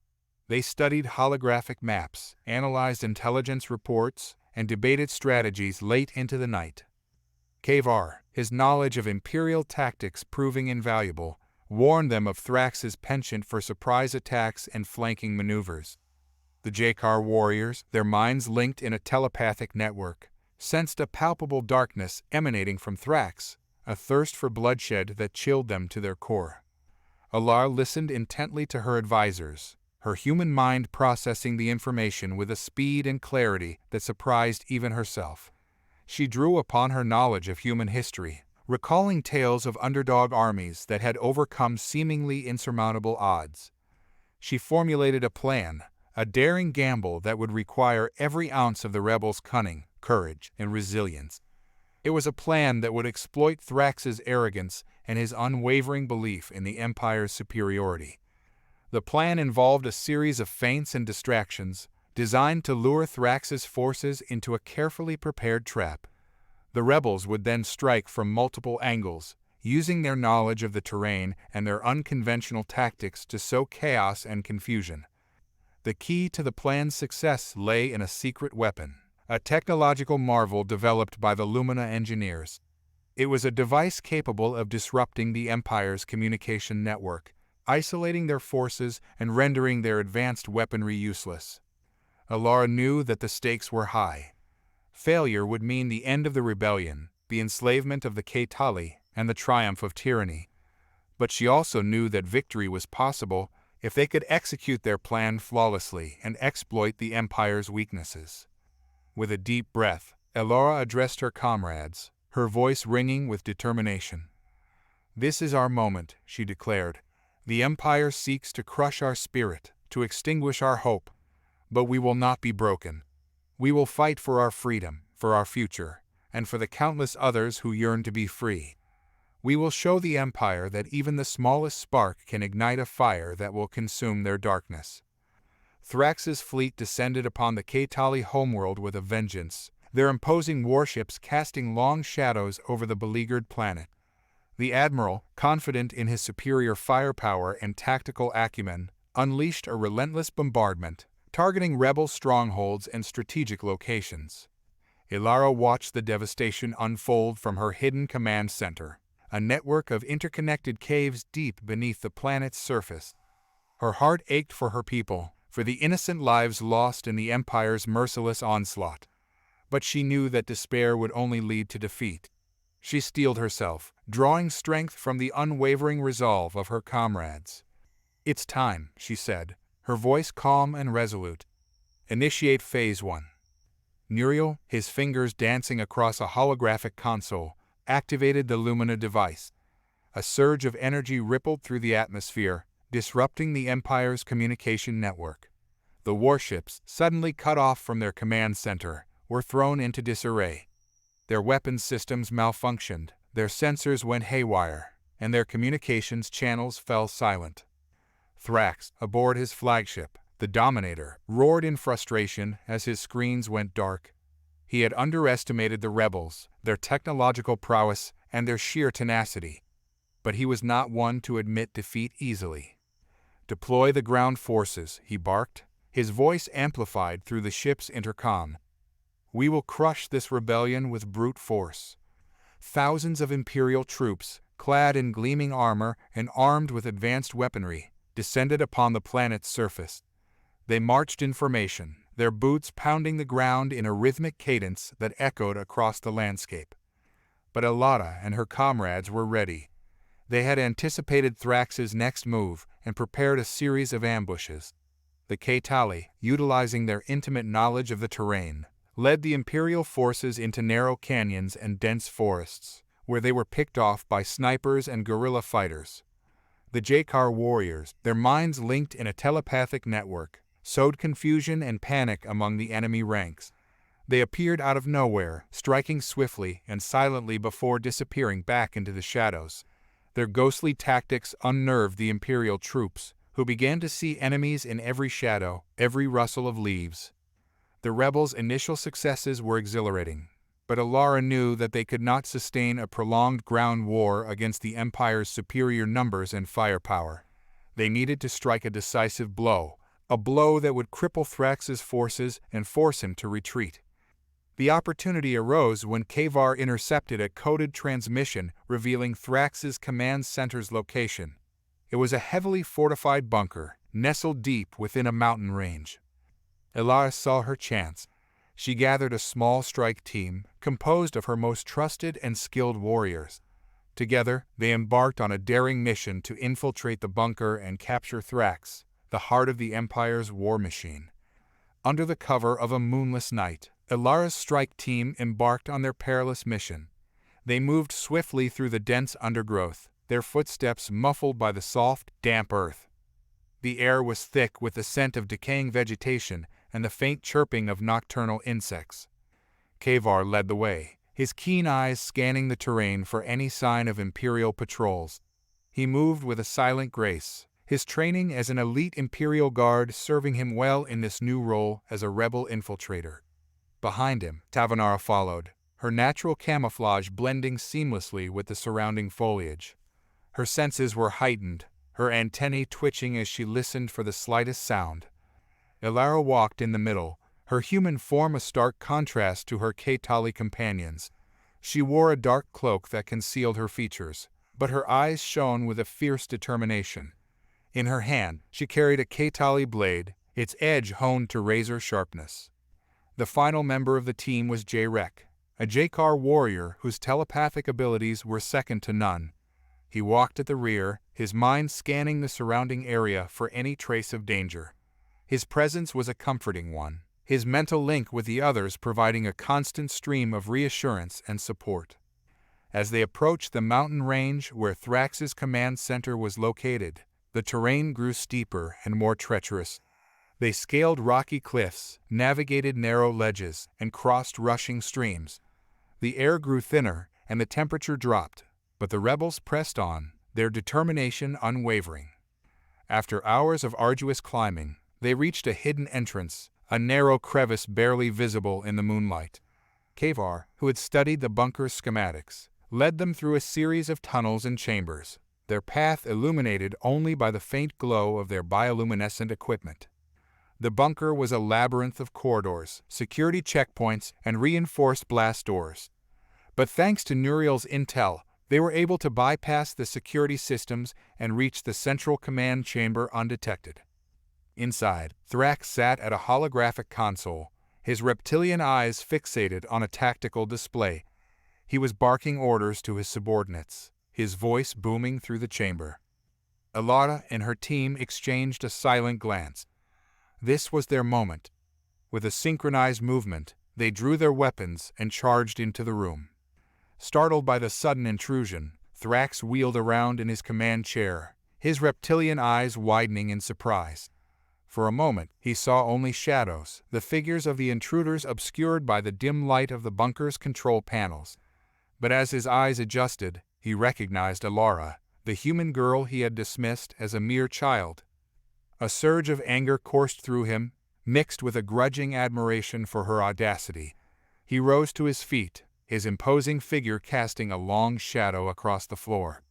They studied holographic maps, analyzed intelligence reports, and debated strategies late into the night. Kavar, his knowledge of Imperial tactics proving invaluable, warned them of Thrax's penchant for surprise attacks and flanking maneuvers. The Jakar warriors, their minds linked in a telepathic network, sensed a palpable darkness emanating from Thrax, a thirst for bloodshed that chilled them to their core. Elara listened intently to her advisors, her human mind processing the information with a speed and clarity that surprised even herself. She drew upon her knowledge of human history, recalling tales of underdog armies that had overcome seemingly insurmountable odds. She formulated a plan, a daring gamble that would require every ounce of the rebels' cunning, courage, and resilience. It was a plan that would exploit Thrax's arrogance and his unwavering belief in the Empire's superiority. The plan involved a series of feints and distractions, designed to lure Thrax's forces into a carefully prepared trap. The rebels would then strike from multiple angles, using their knowledge of the terrain and their unconventional tactics to sow chaos and confusion. The key to the plan's success lay in a secret weapon, a technological marvel developed by the Lumina engineers. It was a device capable of disrupting the Empire's communication network, isolating their forces and rendering their advanced weaponry useless. Elara knew that the stakes were high. Failure would mean the end of the rebellion, the enslavement of the Ketali, and the triumph of tyranny. But she also knew that victory was possible if they could execute their plan flawlessly and exploit the Empire's weaknesses. With a deep breath, Elara addressed her comrades, her voice ringing with determination. "This is our moment," she declared. "The Empire seeks to crush our spirit, to extinguish our hope. But we will not be broken. We will fight for our freedom, for our future, and for the countless others who yearn to be free. We will show the Empire that even the smallest spark can ignite a fire that will consume their darkness." Thrax's fleet descended upon the Ketali homeworld with a vengeance, their imposing warships casting long shadows over the beleaguered planet. The admiral, confident in his superior firepower and tactical acumen, unleashed a relentless bombardment, targeting rebel strongholds and strategic locations. Elara watched the devastation unfold from her hidden command center, a network of interconnected caves deep beneath the planet's surface. Her heart ached for her people, for the innocent lives lost in the Empire's merciless onslaught. But she knew that despair would only lead to defeat. She steeled herself, drawing strength from the unwavering resolve of her comrades. "It's time," she said, her voice calm and resolute. "Initiate Phase 1. Muriel, his fingers dancing across a holographic console, activated the Lumina device. A surge of energy rippled through the atmosphere, disrupting the Empire's communication network. The warships, suddenly cut off from their command center, were thrown into disarray. Their weapons systems malfunctioned, their sensors went haywire, and their communications channels fell silent. Thrax, aboard his flagship, the Dominator, roared in frustration as his screens went dark. He had underestimated the rebels, their technological prowess, and their sheer tenacity. But he was not one to admit defeat easily. "Deploy the ground forces," he barked, his voice amplified through the ship's intercom. "We will crush this rebellion with brute force." Thousands of Imperial troops, clad in gleaming armor and armed with advanced weaponry, descended upon the planet's surface. They marched in formation, their boots pounding the ground in a rhythmic cadence that echoed across the landscape. But Elara and her comrades were ready. They had anticipated Thrax's next move and prepared a series of ambushes. The Ketali, utilizing their intimate knowledge of the terrain, led the Imperial forces into narrow canyons and dense forests, where they were picked off by snipers and guerrilla fighters. The Jakar warriors, their minds linked in a telepathic network, sowed confusion and panic among the enemy ranks. They appeared out of nowhere, striking swiftly and silently before disappearing back into the shadows. Their ghostly tactics unnerved the Imperial troops, who began to see enemies in every shadow, every rustle of leaves. The rebels' initial successes were exhilarating, but Elara knew that they could not sustain a prolonged ground war against the Empire's superior numbers and firepower. They needed to strike a decisive blow, a blow that would cripple Thrax's forces and force him to retreat. The opportunity arose when Kavar intercepted a coded transmission revealing Thrax's command center's location. It was a heavily fortified bunker, nestled deep within a mountain range. Elara saw her chance. She gathered a small strike team, composed of her most trusted and skilled warriors. Together, they embarked on a daring mission to infiltrate the bunker and capture Thrax, the heart of the Empire's war machine. Under the cover of a moonless night, Elara's strike team embarked on their perilous mission. They moved swiftly through the dense undergrowth, their footsteps muffled by the soft, damp earth. The air was thick with the scent of decaying vegetation and the faint chirping of nocturnal insects. Kavar led the way, his keen eyes scanning the terrain for any sign of Imperial patrols. He moved with a silent grace, his training as an elite Imperial Guard serving him well in this new role as a rebel infiltrator. Behind him, Tavanara followed, her natural camouflage blending seamlessly with the surrounding foliage. Her senses were heightened, her antennae twitching as she listened for the slightest sound. Elara walked in the middle, her human form a stark contrast to her Ketali companions. She wore a dark cloak that concealed her features, but her eyes shone with a fierce determination. In her hand, she carried a Ketali blade, its edge honed to razor sharpness. The final member of the team was Jarek, a Jakar warrior whose telepathic abilities were second to none. He walked at the rear, his mind scanning the surrounding area for any trace of danger. His presence was a comforting one, his mental link with the others providing a constant stream of reassurance and support. As they approached the mountain range where Thrax's command center was located, the terrain grew steeper and more treacherous. They scaled rocky cliffs, navigated narrow ledges, and crossed rushing streams. The air grew thinner, and the temperature dropped, but the rebels pressed on, their determination unwavering. After hours of arduous climbing, they reached a hidden entrance, a narrow crevice barely visible in the moonlight. Kavar, who had studied the bunker's schematics, led them through a series of tunnels and chambers, their path illuminated only by the faint glow of their bioluminescent equipment. The bunker was a labyrinth of corridors, security checkpoints, and reinforced blast doors. But thanks to Nuriel's intel, they were able to bypass the security systems and reach the central command chamber undetected. Inside, Thrax sat at a holographic console, his reptilian eyes fixated on a tactical display. He was barking orders to his subordinates, his voice booming through the chamber. Elara and her team exchanged a silent glance. This was their moment. With a synchronized movement, they drew their weapons and charged into the room. Startled by the sudden intrusion, Thrax wheeled around in his command chair, his reptilian eyes widening in surprise. For a moment, he saw only shadows, the figures of the intruders obscured by the dim light of the bunker's control panels. But as his eyes adjusted, he recognized Elara, the human girl he had dismissed as a mere child. A surge of anger coursed through him, mixed with a grudging admiration for her audacity. He rose to his feet, his imposing figure casting a long shadow across the floor.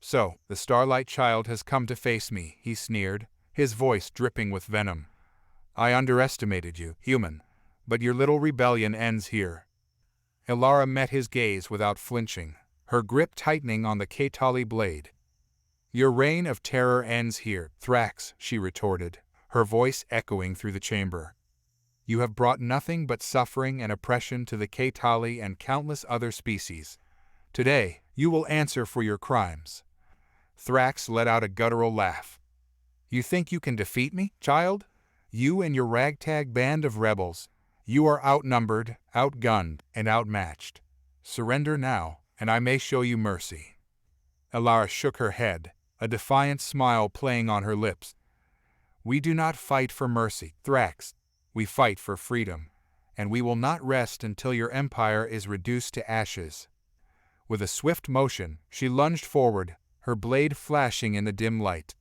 "So, the Starlight Child has come to face me," he sneered, his voice dripping with venom. "I underestimated you, human, but your little rebellion ends here." Elara met his gaze without flinching, her grip tightening on the Ketali blade. "Your reign of terror ends here, Thrax," she retorted, her voice echoing through the chamber. "You have brought nothing but suffering and oppression to the Ketali and countless other species. Today, you will answer for your crimes." Thrax let out a guttural laugh. "You think you can defeat me, child? You and your ragtag band of rebels. You are outnumbered, outgunned, and outmatched. Surrender now, and I may show you mercy." Elara shook her head, a defiant smile playing on her lips. "We do not fight for mercy, Thrax. We fight for freedom, and we will not rest until your empire is reduced to ashes." With a swift motion, she lunged forward, her blade flashing in the dim light.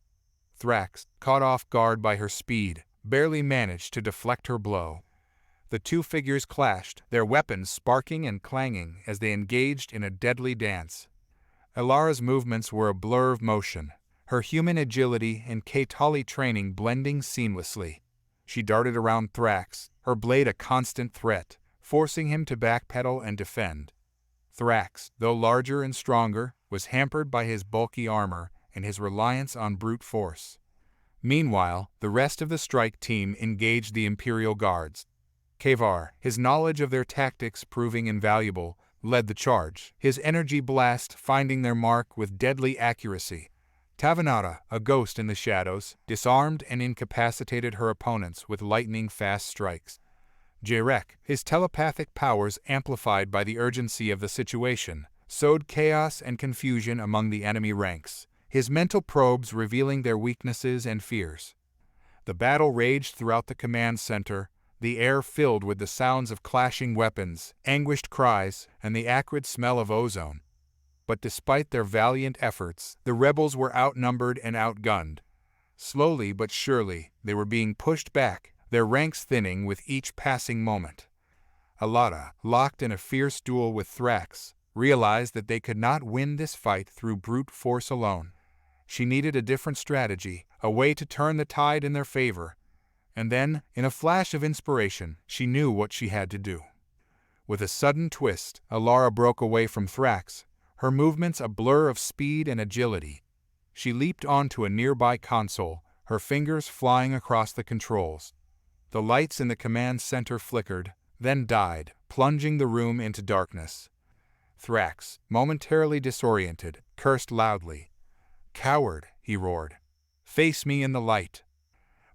Thrax, caught off guard by her speed, barely managed to deflect her blow. The two figures clashed, their weapons sparking and clanging as they engaged in a deadly dance. Elara's movements were a blur of motion, her human agility and Ketali training blending seamlessly. She darted around Thrax, her blade a constant threat, forcing him to backpedal and defend. Thrax, though larger and stronger, was hampered by his bulky armor and his reliance on brute force. Meanwhile, the rest of the strike team engaged the Imperial Guards. Kavar, his knowledge of their tactics proving invaluable, led the charge, his energy blast finding their mark with deadly accuracy. Tavanara, a ghost in the shadows, disarmed and incapacitated her opponents with lightning-fast strikes. Jarek, his telepathic powers amplified by the urgency of the situation, sowed chaos and confusion among the enemy ranks, his mental probes revealing their weaknesses and fears. The battle raged throughout the command center, the air filled with the sounds of clashing weapons, anguished cries, and the acrid smell of ozone. But despite their valiant efforts, the rebels were outnumbered and outgunned. Slowly but surely, they were being pushed back, their ranks thinning with each passing moment. Elara, locked in a fierce duel with Thrax, realized that they could not win this fight through brute force alone. She needed a different strategy, a way to turn the tide in their favor. And then, in a flash of inspiration, she knew what she had to do. With a sudden twist, Elara broke away from Thrax, her movements a blur of speed and agility. She leaped onto a nearby console, her fingers flying across the controls. The lights in the command center flickered, then died, plunging the room into darkness. Thrax, momentarily disoriented, cursed loudly. "Coward," he roared. "Face me in the light."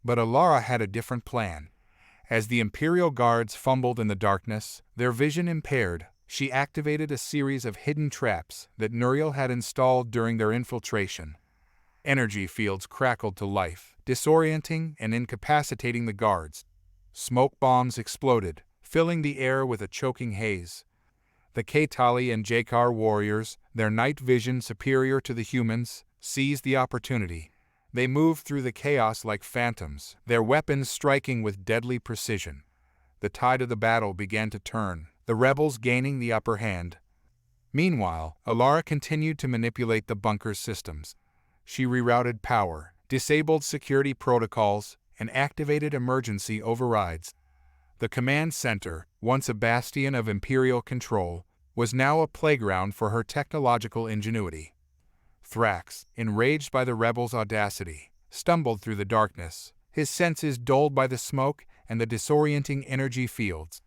But Elara had a different plan. As the Imperial guards fumbled in the darkness, their vision impaired, she activated a series of hidden traps that Nuriel had installed during their infiltration. Energy fields crackled to life, disorienting and incapacitating the guards. Smoke bombs exploded, filling the air with a choking haze. The Ketali and Jakar warriors, their night vision superior to the humans, seized the opportunity. They moved through the chaos like phantoms, their weapons striking with deadly precision. The tide of the battle began to turn, the rebels gaining the upper hand. Meanwhile, Elara continued to manipulate the bunker's systems. She rerouted power, disabled security protocols, and activated emergency overrides. The command center, once a bastion of Imperial control, was now a playground for her technological ingenuity. Thrax, enraged by the rebels' audacity, stumbled through the darkness, his senses dulled by the smoke and the disorienting energy fields.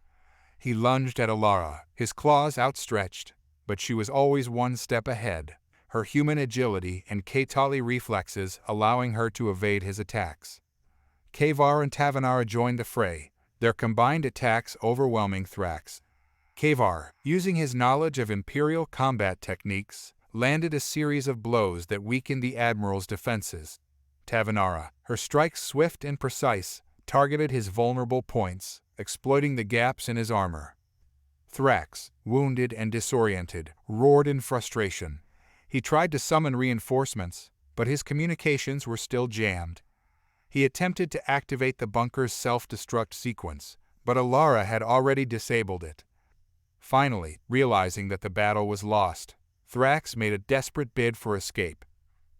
He lunged at Elara, his claws outstretched, but she was always one step ahead, her human agility and Ketali reflexes allowing her to evade his attacks. Kavar and Tavanara joined the fray, their combined attacks overwhelming Thrax. Kavar, using his knowledge of Imperial combat techniques, landed a series of blows that weakened the Admiral's defenses. Tavanara, her strikes swift and precise, targeted his vulnerable points, exploiting the gaps in his armor. Thrax, wounded and disoriented, roared in frustration. He tried to summon reinforcements, but his communications were still jammed. He attempted to activate the bunker's self-destruct sequence, but Elara had already disabled it. Finally, realizing that the battle was lost, Thrax made a desperate bid for escape.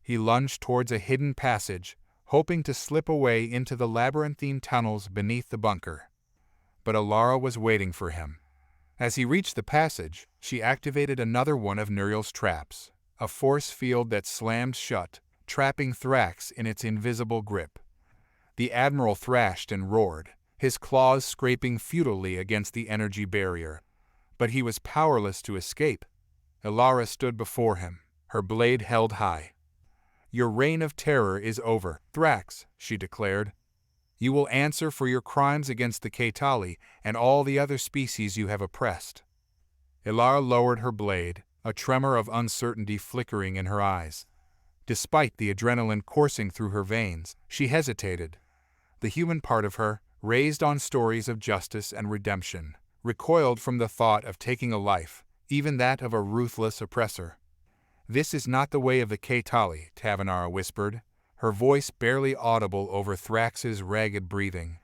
He lunged towards a hidden passage, hoping to slip away into the labyrinthine tunnels beneath the bunker. But Elara was waiting for him. As he reached the passage, she activated another one of Nuriel's traps, a force field that slammed shut, trapping Thrax in its invisible grip. The Admiral thrashed and roared, his claws scraping futilely against the energy barrier. But he was powerless to escape. Elara stood before him, her blade held high. "Your reign of terror is over, Thrax," she declared. "You will answer for your crimes against the Ketali and all the other species you have oppressed." Elara lowered her blade, a tremor of uncertainty flickering in her eyes. Despite the adrenaline coursing through her veins, she hesitated. The human part of her, raised on stories of justice and redemption, recoiled from the thought of taking a life, even that of a ruthless oppressor. "This is not the way of the Ketali," Tavanara whispered, her voice barely audible over Thrax's ragged breathing.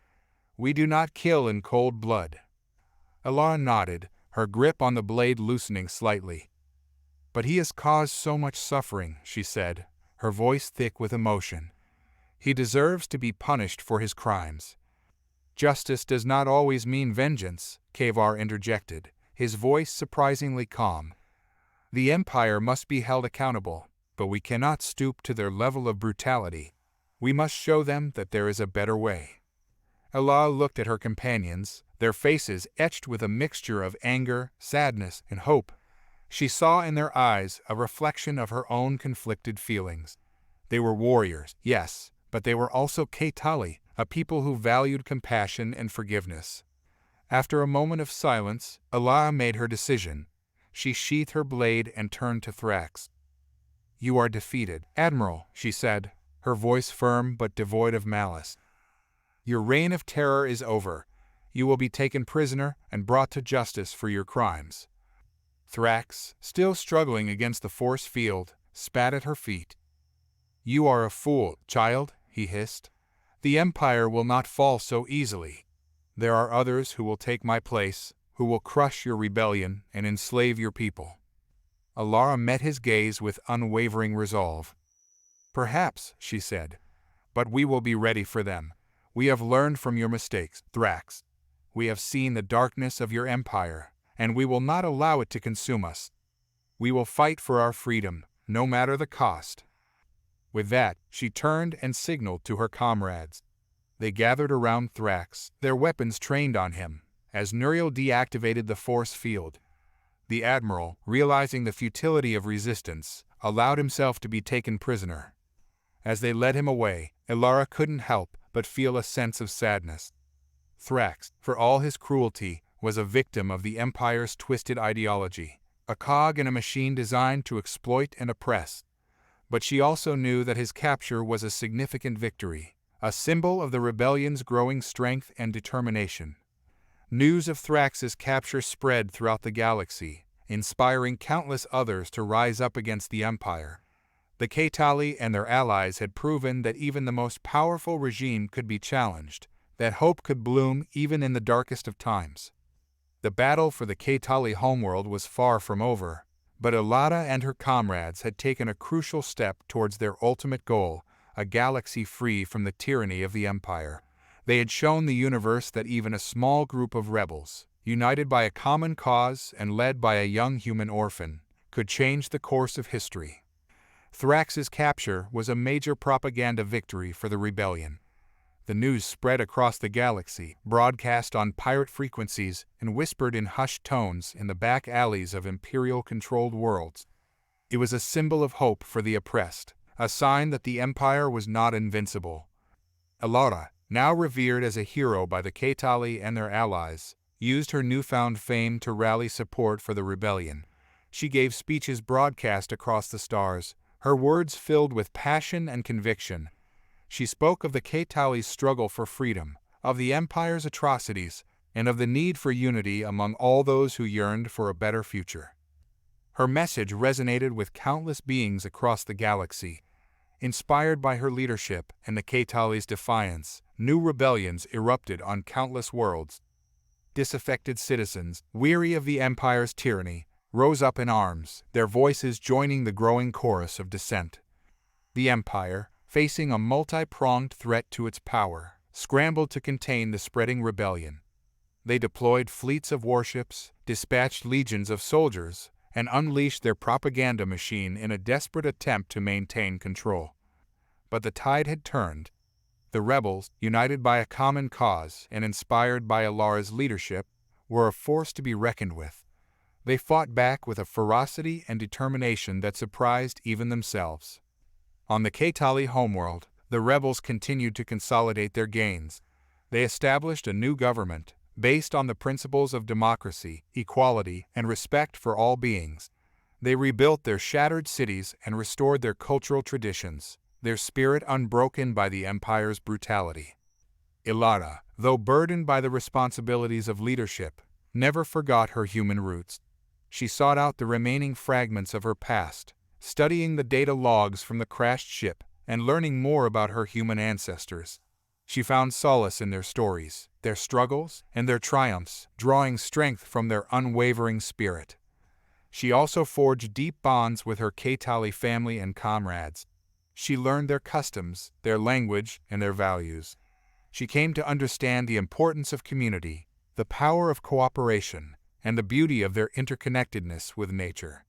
"We do not kill in cold blood." Elara nodded, her grip on the blade loosening slightly. "But he has caused so much suffering," she said, her voice thick with emotion. "He deserves to be punished for his crimes." "Justice does not always mean vengeance," Kavar interjected, his voice surprisingly calm. "The Empire must be held accountable, but we cannot stoop to their level of brutality. We must show them that there is a better way." Elara looked at her companions, their faces etched with a mixture of anger, sadness, and hope. She saw in their eyes a reflection of her own conflicted feelings. They were warriors, yes, but they were also Ketali, a people who valued compassion and forgiveness. After a moment of silence, Elara made her decision. She sheathed her blade and turned to Thrax. "You are defeated, Admiral," she said, her voice firm but devoid of malice. "Your reign of terror is over. You will be taken prisoner and brought to justice for your crimes." Thrax, still struggling against the force field, spat at her feet. "You are a fool, child," he hissed. "The Empire will not fall so easily. There are others who will take my place, who will crush your rebellion and enslave your people." Elara met his gaze with unwavering resolve. "Perhaps," she said, "but we will be ready for them. We have learned from your mistakes, Thrax. We have seen the darkness of your empire, and we will not allow it to consume us. We will fight for our freedom, no matter the cost." With that, she turned and signaled to her comrades. They gathered around Thrax, their weapons trained on him, as Nuriel deactivated the force field. The Admiral, realizing the futility of resistance, allowed himself to be taken prisoner. As they led him away, Elara couldn't help but feel a sense of sadness. Thrax, for all his cruelty, was a victim of the Empire's twisted ideology, a cog in a machine designed to exploit and oppress. But she also knew that his capture was a significant victory, a symbol of the rebellion's growing strength and determination. News of Thrax's capture spread throughout the galaxy, inspiring countless others to rise up against the Empire. The Ketali and their allies had proven that even the most powerful regime could be challenged, that hope could bloom even in the darkest of times. The battle for the Ketali homeworld was far from over, but Elara and her comrades had taken a crucial step towards their ultimate goal, a galaxy free from the tyranny of the Empire. They had shown the universe that even a small group of rebels, united by a common cause and led by a young human orphan, could change the course of history. Thrax's capture was a major propaganda victory for the rebellion. The news spread across the galaxy, broadcast on pirate frequencies and whispered in hushed tones in the back alleys of Imperial-controlled worlds. It was a symbol of hope for the oppressed, a sign that the Empire was not invincible. Elara, now revered as a hero by the Ketali and their allies, used her newfound fame to rally support for the rebellion. She gave speeches broadcast across the stars, her words filled with passion and conviction. She spoke of the Ketali's struggle for freedom, of the Empire's atrocities, and of the need for unity among all those who yearned for a better future. Her message resonated with countless beings across the galaxy. Inspired by her leadership and the Ketali's defiance, new rebellions erupted on countless worlds. Disaffected citizens, weary of the Empire's tyranny, rose up in arms, their voices joining the growing chorus of dissent. The Empire, facing a multi-pronged threat to its power, scrambled to contain the spreading rebellion. They deployed fleets of warships, dispatched legions of soldiers, and unleashed their propaganda machine in a desperate attempt to maintain control. But the tide had turned. The rebels, united by a common cause and inspired by Elara's leadership, were a force to be reckoned with. They fought back with a ferocity and determination that surprised even themselves. On the Ketali homeworld, the rebels continued to consolidate their gains. They established a new government, based on the principles of democracy, equality, and respect for all beings. They rebuilt their shattered cities and restored their cultural traditions, their spirit unbroken by the Empire's brutality. Elara, though burdened by the responsibilities of leadership, never forgot her human roots. She sought out the remaining fragments of her past, studying the data logs from the crashed ship and learning more about her human ancestors. She found solace in their stories, their struggles, and their triumphs, drawing strength from their unwavering spirit. She also forged deep bonds with her Ketali family and comrades. She learned their customs, their language, and their values. She came to understand the importance of community, the power of cooperation, and the beauty of their interconnectedness with nature.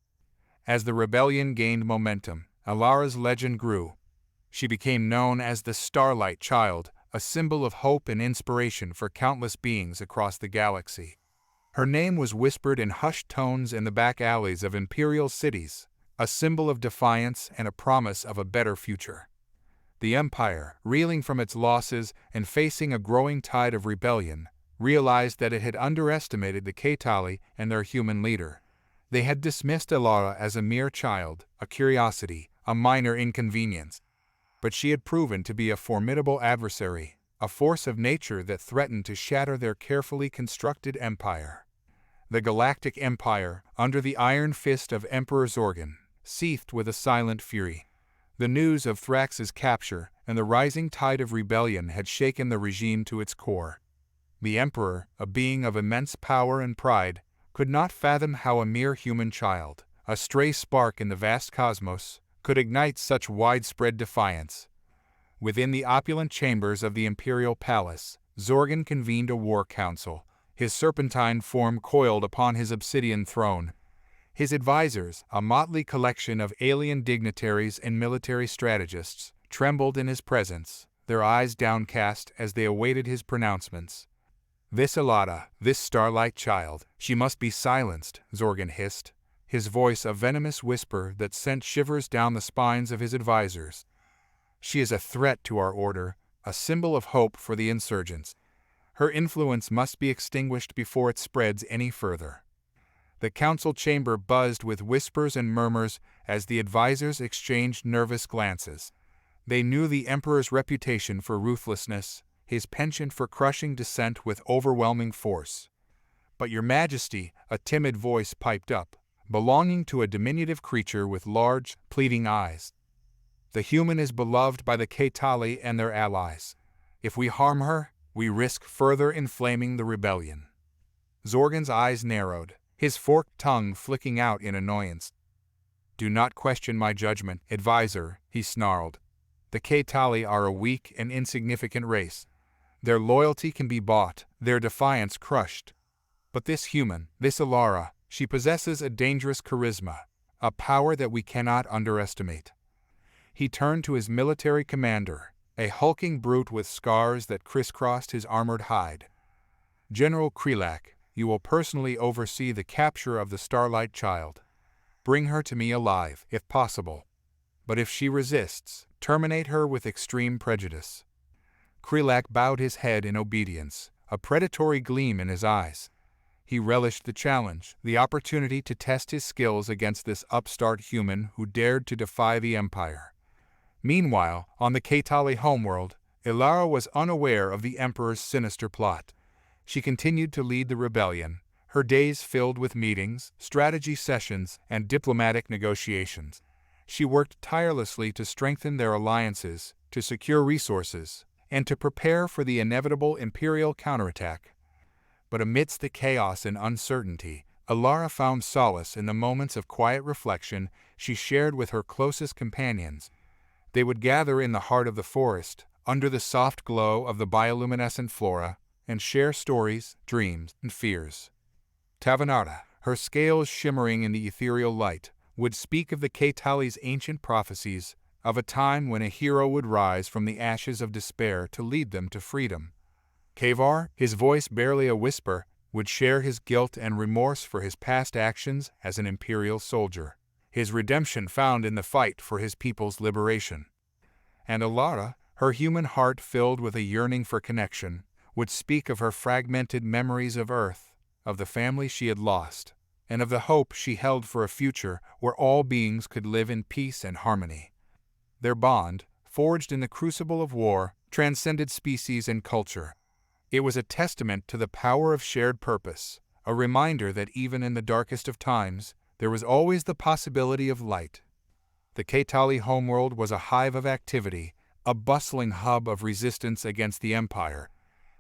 As the rebellion gained momentum, Elara's legend grew. She became known as the Starlight Child, a symbol of hope and inspiration for countless beings across the galaxy. Her name was whispered in hushed tones in the back alleys of imperial cities, a symbol of defiance and a promise of a better future. The Empire, reeling from its losses and facing a growing tide of rebellion, realized that it had underestimated the Ketali and their human leader. They had dismissed Elara as a mere child, a curiosity, a minor inconvenience. But she had proven to be a formidable adversary, a force of nature that threatened to shatter their carefully constructed empire. The Galactic Empire, under the iron fist of Emperor Zorgan, seethed with a silent fury. The news of Thrax's capture and the rising tide of rebellion had shaken the regime to its core. The emperor, a being of immense power and pride, could not fathom how a mere human child, a stray spark in the vast cosmos, could ignite such widespread defiance. Within the opulent chambers of the imperial palace, Zorgan convened a war council, his serpentine form coiled upon his obsidian throne. His advisors, a motley collection of alien dignitaries and military strategists, trembled in his presence, their eyes downcast as they awaited his pronouncements. "This Elara, this starlight child, she must be silenced," Zorgan hissed, his voice a venomous whisper that sent shivers down the spines of his advisors. "She is a threat to our order, a symbol of hope for the insurgents. Her influence must be extinguished before it spreads any further." The council chamber buzzed with whispers and murmurs as the advisors exchanged nervous glances. They knew the emperor's reputation for ruthlessness, his penchant for crushing dissent with overwhelming force. "But your majesty," a timid voice piped up, belonging to a diminutive creature with large, pleading eyes. "The human is beloved by the Ketali and their allies. If we harm her, we risk further inflaming the rebellion." Zorgan's eyes narrowed, his forked tongue flicking out in annoyance. "Do not question my judgment, advisor," he snarled. "The Ketali are a weak and insignificant race. Their loyalty can be bought, their defiance crushed. But this human, this Elara, she possesses a dangerous charisma, a power that we cannot underestimate." He turned to his military commander, a hulking brute with scars that crisscrossed his armored hide. "General Krelak, you will personally oversee the capture of the Starlight Child. Bring her to me alive, if possible. But if she resists, terminate her with extreme prejudice." Krelak bowed his head in obedience, a predatory gleam in his eyes. He relished the challenge, the opportunity to test his skills against this upstart human who dared to defy the Empire. Meanwhile, on the Ketali homeworld, Elara was unaware of the Emperor's sinister plot. She continued to lead the rebellion, her days filled with meetings, strategy sessions, and diplomatic negotiations. She worked tirelessly to strengthen their alliances, to secure resources, and to prepare for the inevitable imperial counterattack. But amidst the chaos and uncertainty, Elara found solace in the moments of quiet reflection she shared with her closest companions. They would gather in the heart of the forest, under the soft glow of the bioluminescent flora, and share stories, dreams, and fears. Tavanara, her scales shimmering in the ethereal light, would speak of the Ketali's ancient prophecies, of a time when a hero would rise from the ashes of despair to lead them to freedom. Kavar, his voice barely a whisper, would share his guilt and remorse for his past actions as an imperial soldier, his redemption found in the fight for his people's liberation. And Elara, her human heart filled with a yearning for connection, would speak of her fragmented memories of Earth, of the family she had lost, and of the hope she held for a future where all beings could live in peace and harmony. Their bond, forged in the crucible of war, transcended species and culture. It was a testament to the power of shared purpose, a reminder that even in the darkest of times, there was always the possibility of light. The Ketali homeworld was a hive of activity, a bustling hub of resistance against the Empire.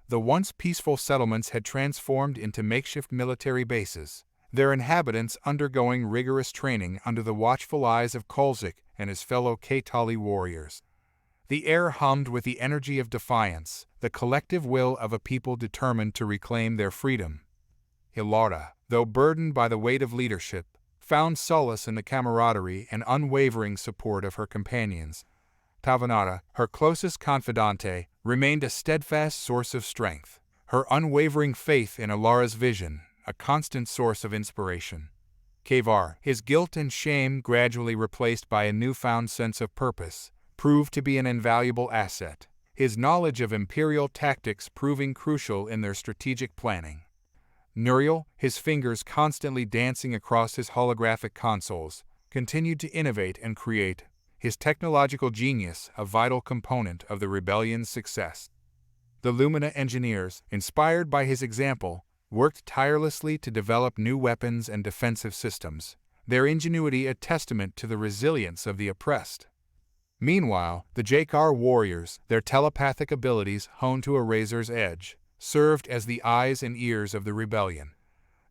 The once peaceful settlements had transformed into makeshift military bases, their inhabitants undergoing rigorous training under the watchful eyes of Kolzik and his fellow Ketali warriors. The air hummed with the energy of defiance, the collective will of a people determined to reclaim their freedom. Elara, though burdened by the weight of leadership, found solace in the camaraderie and unwavering support of her companions. Tavanara, her closest confidante, remained a steadfast source of strength, her unwavering faith in Elara's vision, a constant source of inspiration. Kavar, his guilt and shame gradually replaced by a newfound sense of purpose, proved to be an invaluable asset, his knowledge of imperial tactics proving crucial in their strategic planning. Nuriel, his fingers constantly dancing across his holographic consoles, continued to innovate and create, his technological genius a vital component of the rebellion's success. The Lumina engineers, inspired by his example, worked tirelessly to develop new weapons and defensive systems, their ingenuity a testament to the resilience of the oppressed. Meanwhile, the Jakar warriors, their telepathic abilities honed to a razor's edge, served as the eyes and ears of the rebellion.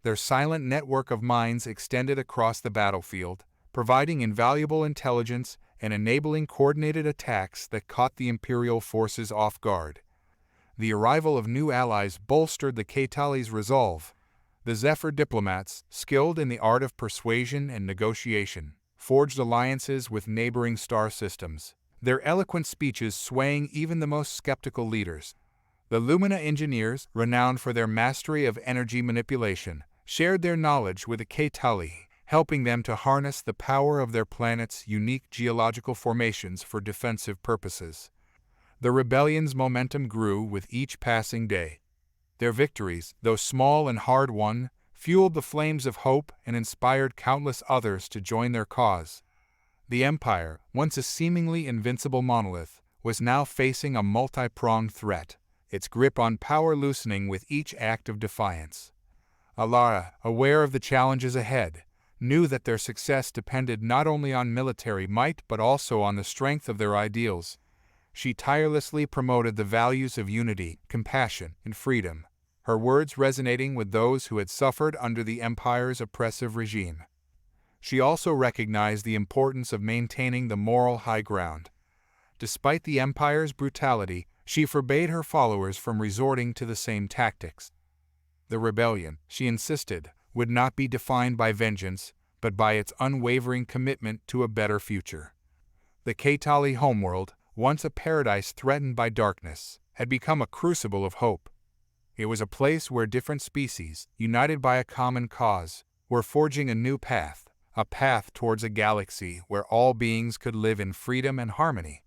Their silent network of minds extended across the battlefield, providing invaluable intelligence and enabling coordinated attacks that caught the Imperial forces off guard. The arrival of new allies bolstered the Ketali's resolve. The Zephyr diplomats, skilled in the art of persuasion and negotiation, forged alliances with neighboring star systems, their eloquent speeches swaying even the most skeptical leaders. The Lumina engineers, renowned for their mastery of energy manipulation, shared their knowledge with the Ketali, helping them to harness the power of their planet's unique geological formations for defensive purposes. The rebellion's momentum grew with each passing day. Their victories, though small and hard-won, fueled the flames of hope and inspired countless others to join their cause. The Empire, once a seemingly invincible monolith, was now facing a multi-pronged threat, its grip on power loosening with each act of defiance. Elara, aware of the challenges ahead, knew that their success depended not only on military might but also on the strength of their ideals. She tirelessly promoted the values of unity, compassion, and freedom, her words resonating with those who had suffered under the Empire's oppressive regime. She also recognized the importance of maintaining the moral high ground. Despite the Empire's brutality, she forbade her followers from resorting to the same tactics. The rebellion, she insisted, would not be defined by vengeance, but by its unwavering commitment to a better future. The Ketali homeworld, once a paradise threatened by darkness, had become a crucible of hope. It was a place where different species, united by a common cause, were forging a new path, a path towards a galaxy where all beings could live in freedom and harmony.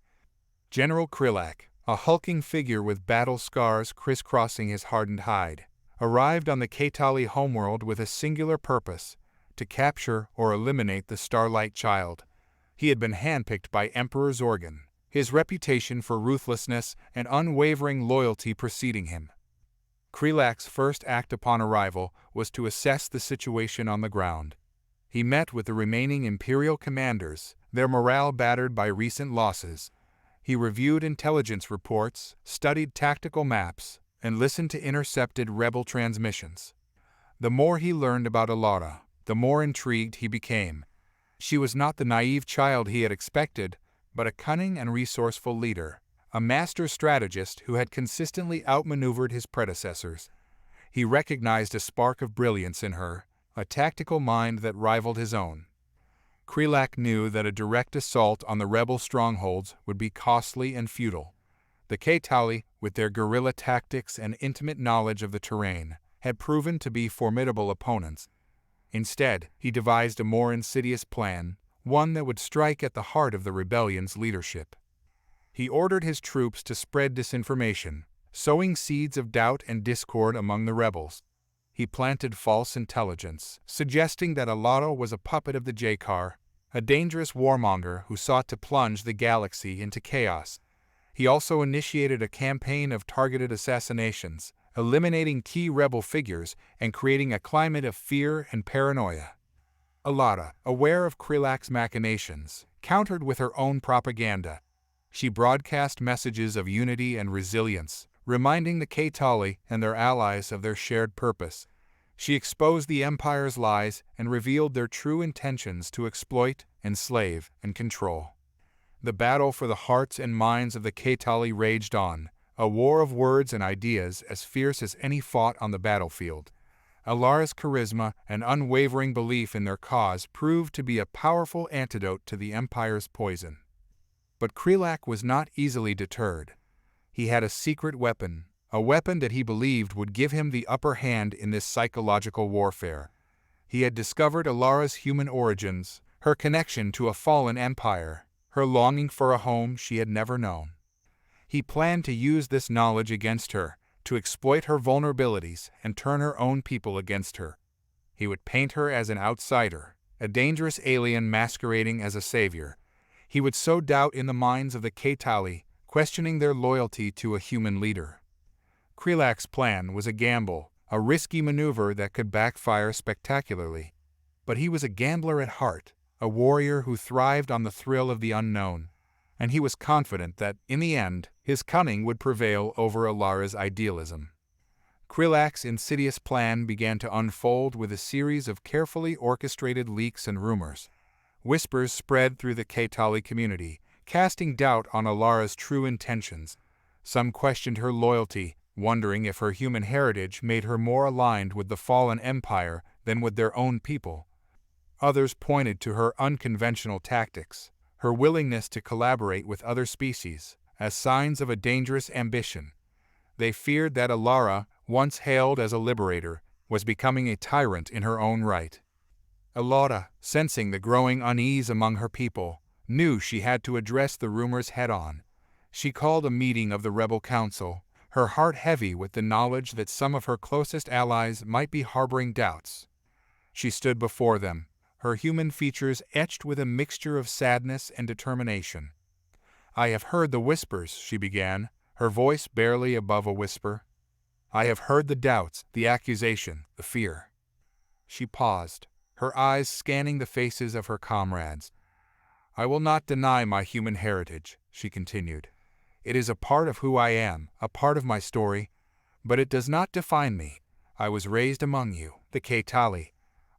General Krillak, a hulking figure with battle scars crisscrossing his hardened hide, arrived on the Ketali homeworld with a singular purpose: to capture or eliminate the Starlight Child. He had been handpicked by Emperor Zorgan, his reputation for ruthlessness and unwavering loyalty preceding him. Krillak's first act upon arrival was to assess the situation on the ground. He met with the remaining Imperial commanders, their morale battered by recent losses. He reviewed intelligence reports, studied tactical maps, and listened to intercepted rebel transmissions. The more he learned about Elara, the more intrigued he became. She was not the naive child he had expected, but a cunning and resourceful leader, a master strategist who had consistently outmaneuvered his predecessors. He recognized a spark of brilliance in her, a tactical mind that rivaled his own. Krillak knew that a direct assault on the rebel strongholds would be costly and futile. The Ketali, with their guerrilla tactics and intimate knowledge of the terrain, had proven to be formidable opponents. Instead, he devised a more insidious plan, one that would strike at the heart of the rebellion's leadership. He ordered his troops to spread disinformation, sowing seeds of doubt and discord among the rebels. He planted false intelligence, suggesting that Elara was a puppet of the Jakar, a dangerous warmonger who sought to plunge the galaxy into chaos. He also initiated a campaign of targeted assassinations, eliminating key rebel figures and creating a climate of fear and paranoia. Elara, aware of Krillak's machinations, countered with her own propaganda. She broadcast messages of unity and resilience, reminding the Ketali and their allies of their shared purpose. She exposed the Empire's lies and revealed their true intentions to exploit, enslave, and control. The battle for the hearts and minds of the Ketali raged on, a war of words and ideas as fierce as any fought on the battlefield. Elara's charisma and unwavering belief in their cause proved to be a powerful antidote to the Empire's poison. But Krillak was not easily deterred. He had a secret weapon, a weapon that he believed would give him the upper hand in this psychological warfare. He had discovered Elara's human origins, her connection to a fallen empire, her longing for a home she had never known. He planned to use this knowledge against her, to exploit her vulnerabilities and turn her own people against her. He would paint her as an outsider, a dangerous alien masquerading as a savior. He would sow doubt in the minds of the Ketali, questioning their loyalty to a human leader. Krillak's plan was a gamble, a risky maneuver that could backfire spectacularly. But he was a gambler at heart, a warrior who thrived on the thrill of the unknown. and he was confident that, in the end, his cunning would prevail over Elara's idealism. Krillak's insidious plan began to unfold with a series of carefully orchestrated leaks and rumors. Whispers spread through the Ketali community, casting doubt on Elara's true intentions. Some questioned her loyalty, wondering if her human heritage made her more aligned with the fallen empire than with their own people. Others pointed to her unconventional tactics, her willingness to collaborate with other species, as signs of a dangerous ambition. They feared that Elara, once hailed as a liberator, was becoming a tyrant in her own right. Elara, sensing the growing unease among her people, knew she had to address the rumors head-on. She called a meeting of the rebel council, her heart heavy with the knowledge that some of her closest allies might be harboring doubts. She stood before them, her human features etched with a mixture of sadness and determination. "I have heard the whispers," she began, her voice barely above a whisper. "I have heard the doubts, the accusation, the fear." She paused, her eyes scanning the faces of her comrades. "I will not deny my human heritage," she continued. "It is a part of who I am, a part of my story, but it does not define me. I was raised among you, the Ketali.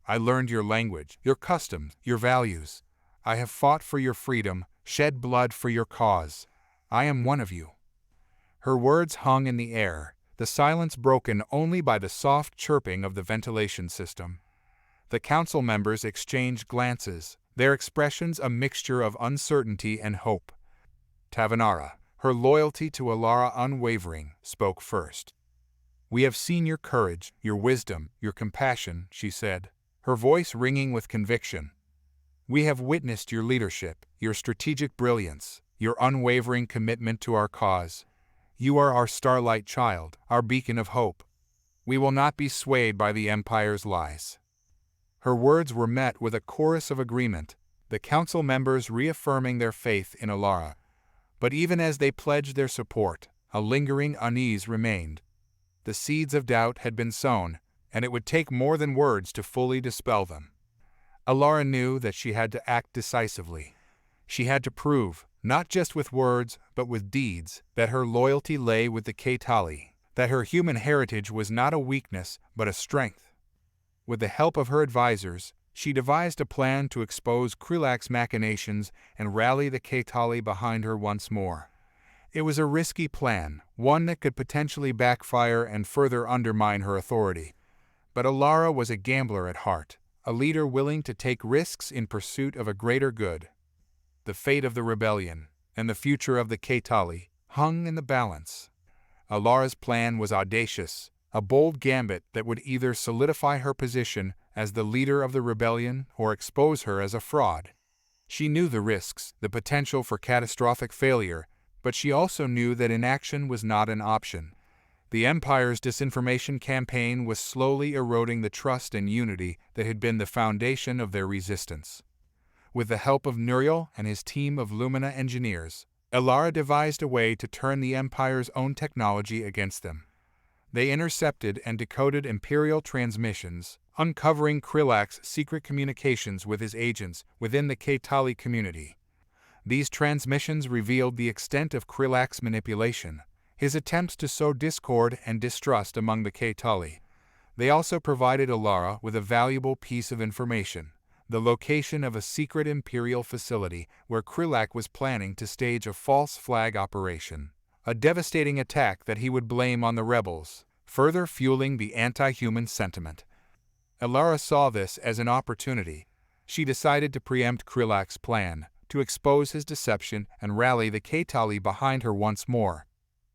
I learned your language, your customs, your values. I have fought for your freedom, shed blood for your cause. I am one of you." Her words hung in the air, the silence broken only by the soft chirping of the ventilation system. The council members exchanged glances, their expressions a mixture of uncertainty and hope. Tavanara, her loyalty to Elara unwavering, spoke first. "We have seen your courage, your wisdom, your compassion," she said, her voice ringing with conviction. "We have witnessed your leadership, your strategic brilliance, your unwavering commitment to our cause. You are our starlight child, our beacon of hope. We will not be swayed by the Empire's lies." Her words were met with a chorus of agreement, the council members reaffirming their faith in Elara. But even as they pledged their support, a lingering unease remained. The seeds of doubt had been sown, and it would take more than words to fully dispel them. Elara knew that she had to act decisively. She had to prove, not just with words, but with deeds, that her loyalty lay with the Ketali, that her human heritage was not a weakness, but a strength. With the help of her advisors, she devised a plan to expose Krillak's machinations and rally the Ketali behind her once more. It was a risky plan, one that could potentially backfire and further undermine her authority. But Elara was a gambler at heart, a leader willing to take risks in pursuit of a greater good. The fate of the rebellion, and the future of the Ketali, hung in the balance. Elara's plan was audacious, a bold gambit that would either solidify her position as the leader of the rebellion or expose her as a fraud. She knew the risks, the potential for catastrophic failure, but she also knew that inaction was not an option. The Empire's disinformation campaign was slowly eroding the trust and unity that had been the foundation of their resistance. With the help of Nuriel and his team of Lumina engineers, Elara devised a way to turn the Empire's own technology against them. They intercepted and decoded Imperial transmissions, uncovering Krillak's secret communications with his agents within the Ketali community. These transmissions revealed the extent of Krillak's manipulation, his attempts to sow discord and distrust among the Ketali. They also provided Elara with a valuable piece of information: the location of a secret Imperial facility where Krillak was planning to stage a false flag operation, a devastating attack that he would blame on the rebels, further fueling the anti-human sentiment. Elara saw this as an opportunity. She decided to preempt Krillak's plan, to expose his deception and rally the Ketali behind her once more.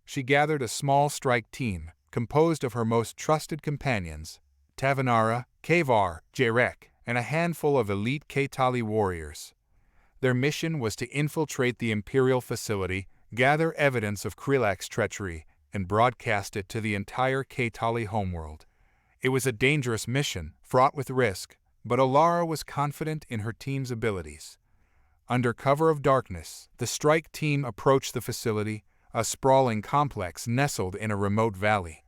She gathered a small strike team, composed of her most trusted companions, Tavanara, Kavar, Jarek, and a handful of elite Ketali warriors. Their mission was to infiltrate the Imperial facility, gather evidence of Krillak's treachery, and broadcast it to the entire Ketali homeworld. It was a dangerous mission, fraught with risk, but Elara was confident in her team's abilities. Under cover of darkness, the strike team approached the facility, a sprawling complex nestled in a remote valley.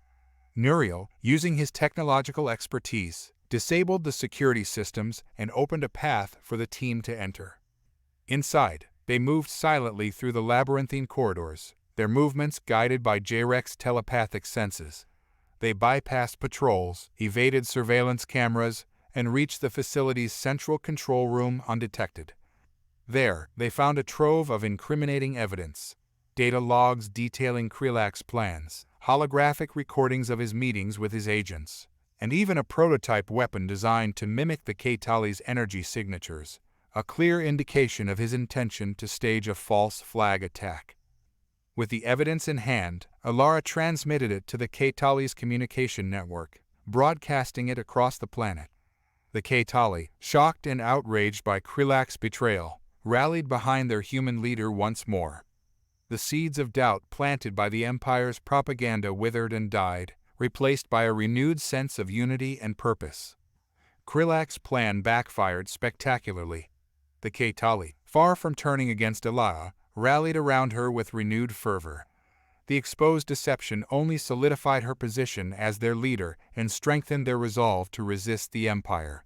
Nuriel, using his technological expertise, disabled the security systems and opened a path for the team to enter. Inside, They moved silently through the labyrinthine corridors, their movements guided by Jarek's telepathic senses. They bypassed patrols, evaded surveillance cameras, and reached the facility's central control room undetected. There, they found a trove of incriminating evidence: data logs detailing Krylak's plans, holographic recordings of his meetings with his agents, and even a prototype weapon designed to mimic the Ketali's energy signatures, a clear indication of his intention to stage a false flag attack. With the evidence in hand, Elara transmitted it to the Ketali's communication network, broadcasting it across the planet. The Ketali, shocked and outraged by Krylak's betrayal, rallied behind their human leader once more. The seeds of doubt planted by the Empire's propaganda withered and died, replaced by a renewed sense of unity and purpose. Krylak's plan backfired spectacularly. The Ketali, far from turning against Elara, rallied around her with renewed fervor. The exposed deception only solidified her position as their leader and strengthened their resolve to resist the Empire.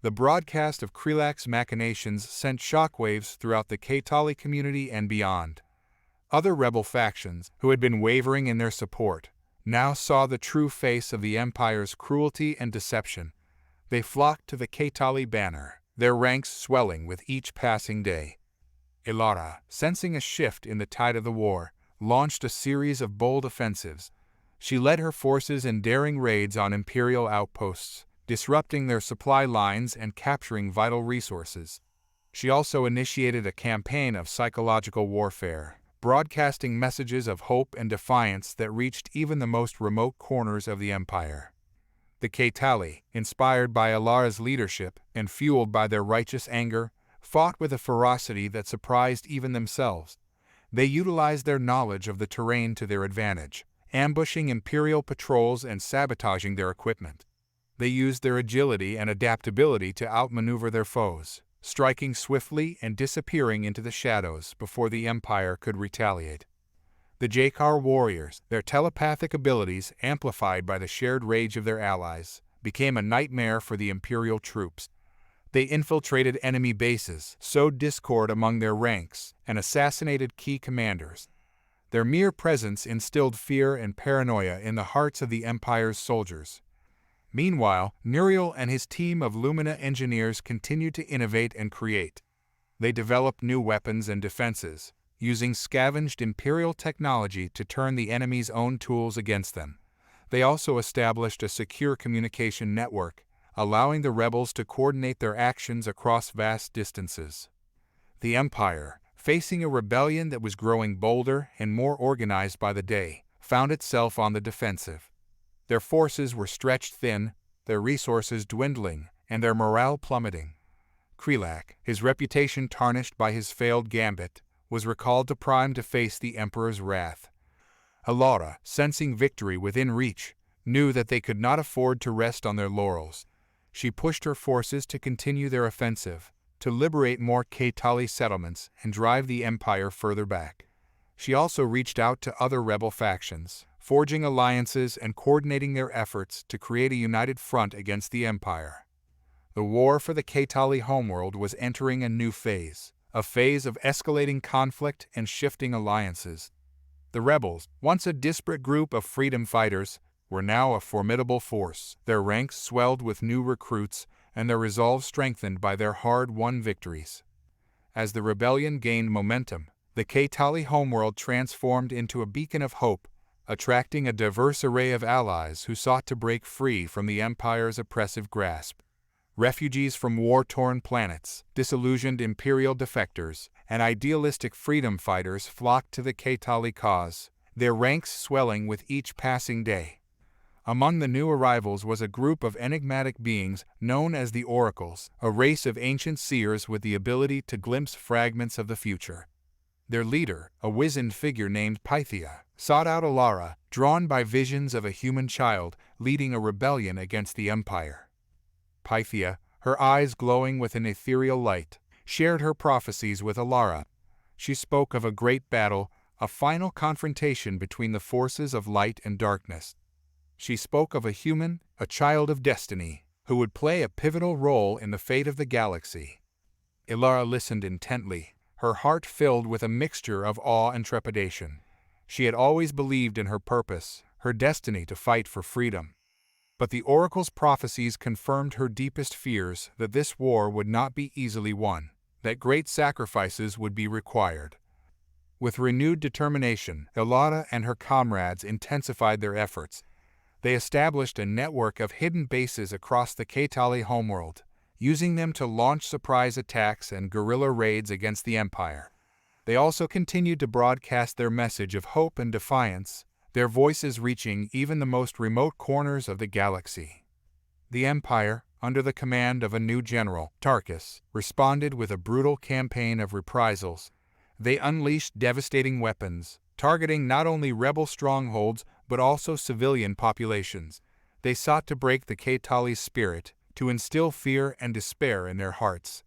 The broadcast of Krylak's machinations sent shockwaves throughout the Ketali community and beyond. Other rebel factions, who had been wavering in their support, now saw the true face of the Empire's cruelty and deception. They flocked to the Ketali banner, their ranks swelling with each passing day. Elara, sensing a shift in the tide of the war, launched a series of bold offensives. She led her forces in daring raids on Imperial outposts, disrupting their supply lines and capturing vital resources. She also initiated a campaign of psychological warfare, broadcasting messages of hope and defiance that reached even the most remote corners of the Empire. The Ketali, inspired by Elara's leadership and fueled by their righteous anger, fought with a ferocity that surprised even themselves. They utilized their knowledge of the terrain to their advantage, ambushing Imperial patrols and sabotaging their equipment. They used their agility and adaptability to outmaneuver their foes, striking swiftly and disappearing into the shadows before the Empire could retaliate. The Jakar warriors, their telepathic abilities amplified by the shared rage of their allies, became a nightmare for the Imperial troops. They infiltrated enemy bases, sowed discord among their ranks, and assassinated key commanders. Their mere presence instilled fear and paranoia in the hearts of the Empire's soldiers. Meanwhile, Nuriel and his team of Lumina engineers continued to innovate and create. They developed new weapons and defenses, using scavenged Imperial technology to turn the enemy's own tools against them. They also established a secure communication network, allowing the rebels to coordinate their actions across vast distances. The Empire, facing a rebellion that was growing bolder and more organized by the day, found itself on the defensive. Their forces were stretched thin, their resources dwindling, and their morale plummeting. Krylak, his reputation tarnished by his failed gambit, was recalled to Prime to face the Emperor's wrath. Elara, sensing victory within reach, knew that they could not afford to rest on their laurels. She pushed her forces to continue their offensive, to liberate more Ketali settlements and drive the Empire further back. She also reached out to other rebel factions, forging alliances and coordinating their efforts to create a united front against the Empire. The war for the Ketali homeworld was entering a new phase, a phase of escalating conflict and shifting alliances. The rebels, once a disparate group of freedom fighters, were now a formidable force, their ranks swelled with new recruits and their resolve strengthened by their hard-won victories. As the rebellion gained momentum, the Ketali homeworld transformed into a beacon of hope, attracting a diverse array of allies who sought to break free from the Empire's oppressive grasp. Refugees from war-torn planets, disillusioned Imperial defectors, and idealistic freedom fighters flocked to the Ketali cause, their ranks swelling with each passing day. Among the new arrivals was a group of enigmatic beings known as the Oracles, a race of ancient seers with the ability to glimpse fragments of the future. Their leader, a wizened figure named Pythia, sought out Elara, drawn by visions of a human child leading a rebellion against the Empire. Pythia, her eyes glowing with an ethereal light, shared her prophecies with Elara. She spoke of a great battle, a final confrontation between the forces of light and darkness. She spoke of a human, a child of destiny, who would play a pivotal role in the fate of the galaxy. Elara listened intently, her heart filled with a mixture of awe and trepidation. She had always believed in her purpose, her destiny to fight for freedom. But the oracle's prophecies confirmed her deepest fears that this war would not be easily won, that great sacrifices would be required. With renewed determination, Elara and her comrades intensified their efforts. They established a network of hidden bases across the Ketali homeworld, using them to launch surprise attacks and guerrilla raids against the Empire. They also continued to broadcast their message of hope and defiance, their voices reaching even the most remote corners of the galaxy. The Empire, under the command of a new general, Tarkus, responded with a brutal campaign of reprisals. They unleashed devastating weapons, targeting not only rebel strongholds but also civilian populations. They sought to break the Ketali's spirit, to instill fear and despair in their hearts.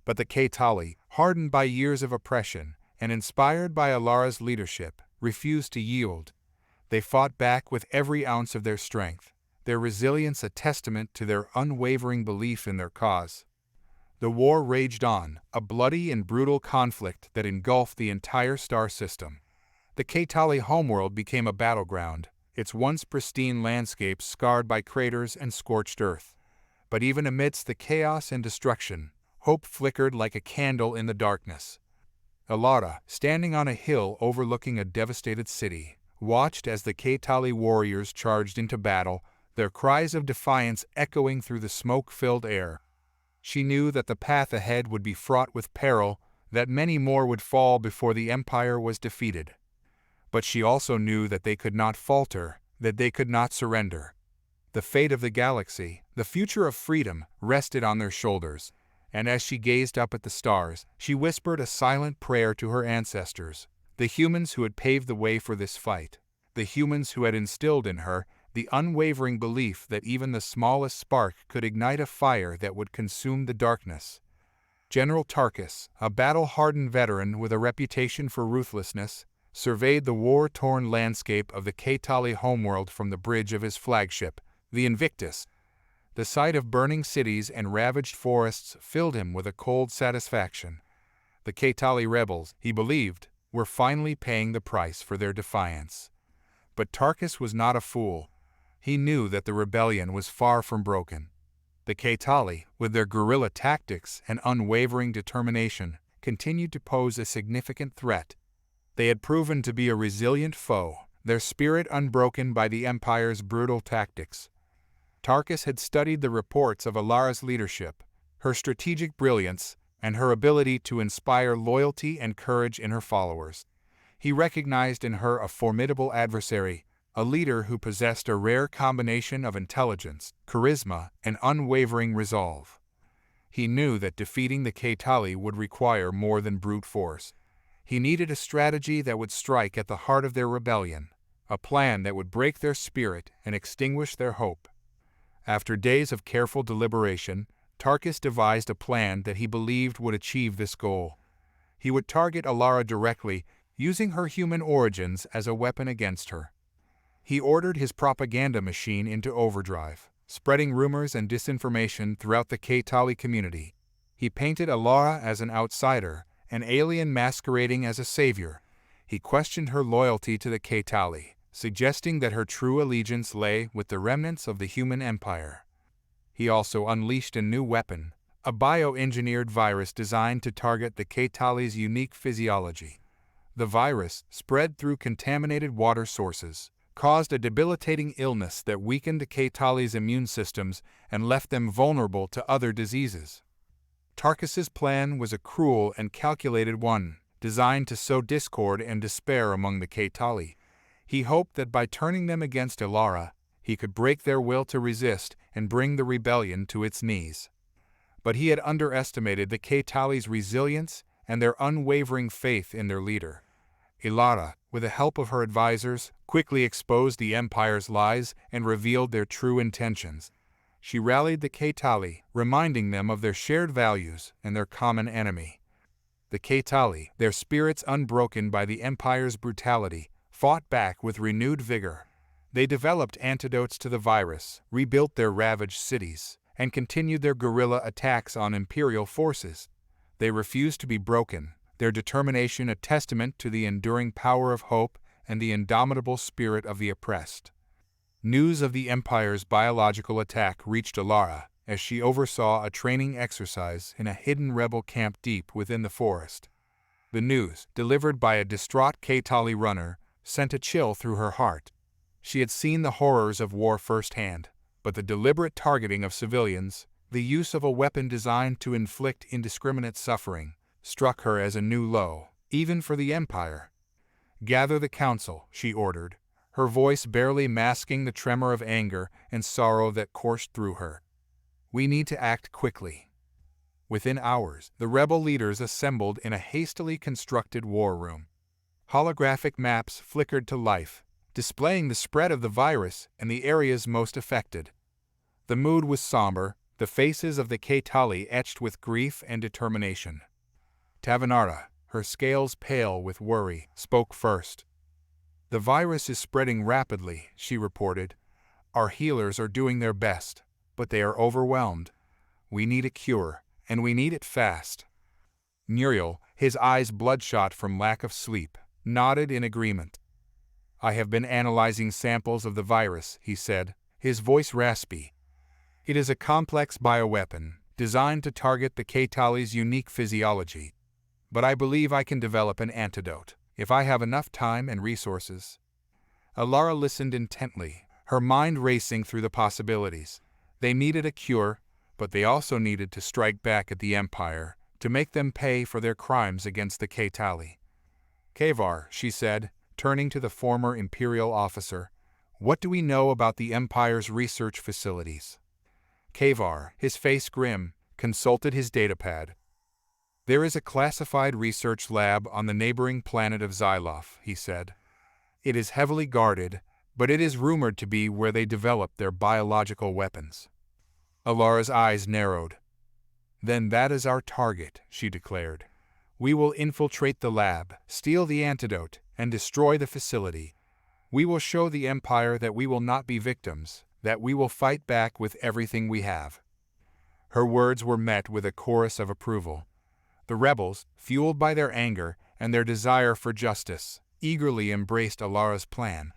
But the Ketali, hardened by years of oppression and inspired by Elara's leadership, refused to yield. They fought back with every ounce of their strength, their resilience a testament to their unwavering belief in their cause. The war raged on, a bloody and brutal conflict that engulfed the entire star system. The Ketali homeworld became a battleground, its once pristine landscapes scarred by craters and scorched earth. But even amidst the chaos and destruction, hope flickered like a candle in the darkness. Elara, standing on a hill overlooking a devastated city, watched as the Ketali warriors charged into battle, their cries of defiance echoing through the smoke-filled air. She knew that the path ahead would be fraught with peril, that many more would fall before the Empire was defeated. But she also knew that they could not falter, that they could not surrender. The fate of the galaxy, the future of freedom, rested on their shoulders, and as she gazed up at the stars, she whispered a silent prayer to her ancestors, the humans who had paved the way for this fight, the humans who had instilled in her the unwavering belief that even the smallest spark could ignite a fire that would consume the darkness. General Tarkus, a battle-hardened veteran with a reputation for ruthlessness, surveyed the war-torn landscape of the Ketali homeworld from the bridge of his flagship, the Invictus. The sight of burning cities and ravaged forests filled him with a cold satisfaction. The Ketali rebels, he believed, were finally paying the price for their defiance. But Tarkus was not a fool. He knew that the rebellion was far from broken. The Ketali, with their guerrilla tactics and unwavering determination, continued to pose a significant threat. They had proven to be a resilient foe, their spirit unbroken by the Empire's brutal tactics. Tarkus had studied the reports of Elara's leadership, her strategic brilliance, and her ability to inspire loyalty and courage in her followers. He recognized in her a formidable adversary, a leader who possessed a rare combination of intelligence, charisma, and unwavering resolve. He knew that defeating the Ketali would require more than brute force. He needed a strategy that would strike at the heart of their rebellion, a plan that would break their spirit and extinguish their hope. After days of careful deliberation, Tarkus devised a plan that he believed would achieve this goal. He would target Elara directly, using her human origins as a weapon against her. He ordered his propaganda machine into overdrive, spreading rumors and disinformation throughout the Ketali community. He painted Elara as an outsider, an alien masquerading as a savior. He questioned her loyalty to the Ketali, suggesting that her true allegiance lay with the remnants of the human empire. He also unleashed a new weapon, a bioengineered virus designed to target the Ketali's unique physiology. The virus, spread through contaminated water sources, caused a debilitating illness that weakened the Ketali's immune systems and left them vulnerable to other diseases. Tarkus's plan was a cruel and calculated one, designed to sow discord and despair among the Ketali. He hoped that by turning them against Elara, he could break their will to resist and bring the rebellion to its knees. But he had underestimated the Ketali's resilience and their unwavering faith in their leader. Elara, with the help of her advisors, quickly exposed the Empire's lies and revealed their true intentions. She rallied the Ketali, reminding them of their shared values and their common enemy. The Ketali, their spirits unbroken by the Empire's brutality, fought back with renewed vigor. They developed antidotes to the virus, rebuilt their ravaged cities, and continued their guerrilla attacks on Imperial forces. They refused to be broken, their determination a testament to the enduring power of hope and the indomitable spirit of the oppressed. News of the Empire's biological attack reached Elara as she oversaw a training exercise in a hidden rebel camp deep within the forest. The news, delivered by a distraught Kaitali runner, sent a chill through her heart. She had seen the horrors of war firsthand, but the deliberate targeting of civilians, the use of a weapon designed to inflict indiscriminate suffering, struck her as a new low, even for the Empire. "Gather the council," she ordered, her voice barely masking the tremor of anger and sorrow that coursed through her. "We need to act quickly." Within hours, the rebel leaders assembled in a hastily constructed war room. Holographic maps flickered to life, displaying the spread of the virus and the areas most affected. The mood was somber, the faces of the Kaitali etched with grief and determination. Tavanara, her scales pale with worry, spoke first. "The virus is spreading rapidly," she reported. "Our healers are doing their best, but they are overwhelmed. We need a cure, and we need it fast." Muriel, his eyes bloodshot from lack of sleep, nodded in agreement. "I have been analyzing samples of the virus," he said, his voice raspy. "It is a complex bioweapon, designed to target the Kaitali's unique physiology. But I believe I can develop an antidote, if I have enough time and resources." Elara listened intently, her mind racing through the possibilities. They needed a cure, but they also needed to strike back at the Empire, to make them pay for their crimes against the Kaitali. "Kavar," she said, turning to the former Imperial officer, "what do we know about the Empire's research facilities?" Kavar, his face grim, consulted his datapad. "There is a classified research lab on the neighboring planet of Xyloth," he said. "It is heavily guarded, but it is rumored to be where they develop their biological weapons." Alara's eyes narrowed. "Then that is our target," she declared. "We will infiltrate the lab, steal the antidote, and destroy the facility. We will show the Empire that we will not be victims, that we will fight back with everything we have." Her words were met with a chorus of approval. The rebels, fueled by their anger and their desire for justice, eagerly embraced Alara's plan.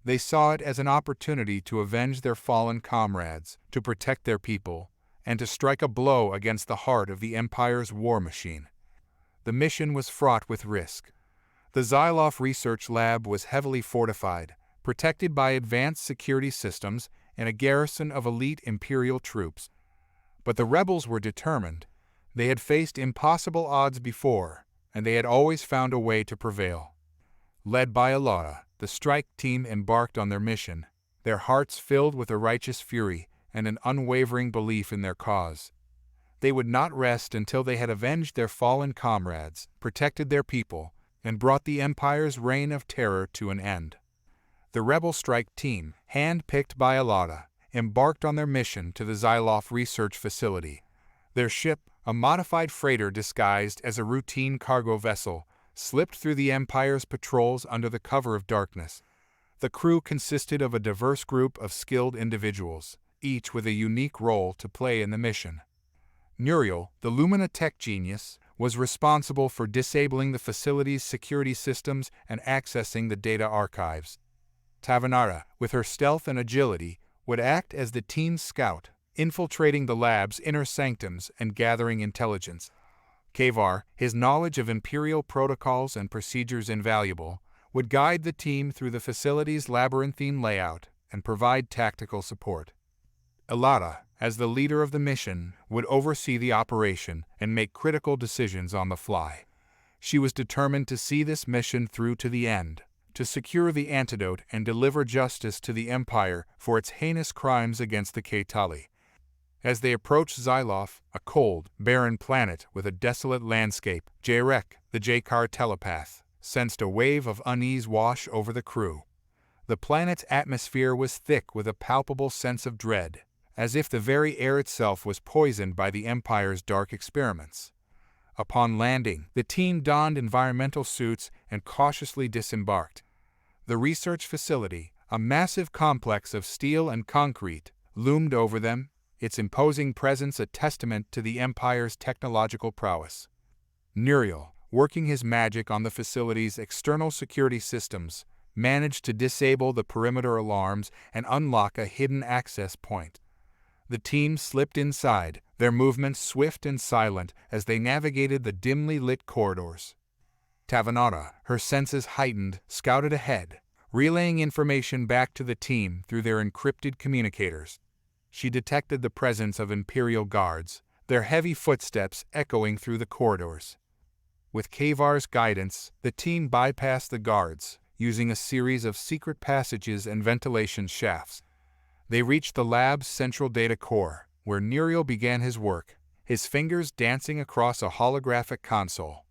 They saw it as an opportunity to avenge their fallen comrades, to protect their people, and to strike a blow against the heart of the Empire's war machine. The mission was fraught with risk. The Xyloth Research Lab was heavily fortified, protected by advanced security systems and a garrison of elite Imperial troops. But the rebels were determined. They had faced impossible odds before, and they had always found a way to prevail. Led by Elara, the strike team embarked on their mission, their hearts filled with a righteous fury and an unwavering belief in their cause. They would not rest until they had avenged their fallen comrades, protected their people, and brought the Empire's reign of terror to an end. The rebel strike team, hand-picked by Elara, embarked on their mission to the Xyloth Research Facility. Their ship, a modified freighter disguised as a routine cargo vessel, slipped through the Empire's patrols under the cover of darkness. The crew consisted of a diverse group of skilled individuals, each with a unique role to play in the mission. Muriel, the Lumina tech genius, was responsible for disabling the facility's security systems and accessing the data archives. Tavanara, with her stealth and agility, would act as the team's scout, infiltrating the lab's inner sanctums and gathering intelligence. Kavar, his knowledge of Imperial protocols and procedures invaluable, would guide the team through the facility's labyrinthine layout and provide tactical support. Elara, as the leader of the mission, would oversee the operation and make critical decisions on the fly. She was determined to see this mission through to the end, to secure the antidote and deliver justice to the Empire for its heinous crimes against the Kaitali. As they approached Xyloth, a cold, barren planet with a desolate landscape, Jarek, the Jakar telepath, sensed a wave of unease wash over the crew. The planet's atmosphere was thick with a palpable sense of dread, as if the very air itself was poisoned by the Empire's dark experiments. Upon landing, the team donned environmental suits and cautiously disembarked. The research facility, a massive complex of steel and concrete, loomed over them, its imposing presence a testament to the Empire's technological prowess. Muriel, working his magic on the facility's external security systems, managed to disable the perimeter alarms and unlock a hidden access point. The team slipped inside, their movements swift and silent as they navigated the dimly lit corridors. Tavanata, her senses heightened, scouted ahead, relaying information back to the team through their encrypted communicators. She detected the presence of Imperial guards, their heavy footsteps echoing through the corridors. With Kavar's guidance, the team bypassed the guards, using a series of secret passages and ventilation shafts. They reached the lab's central data core, where Nuriel began his work, his fingers dancing across a holographic console.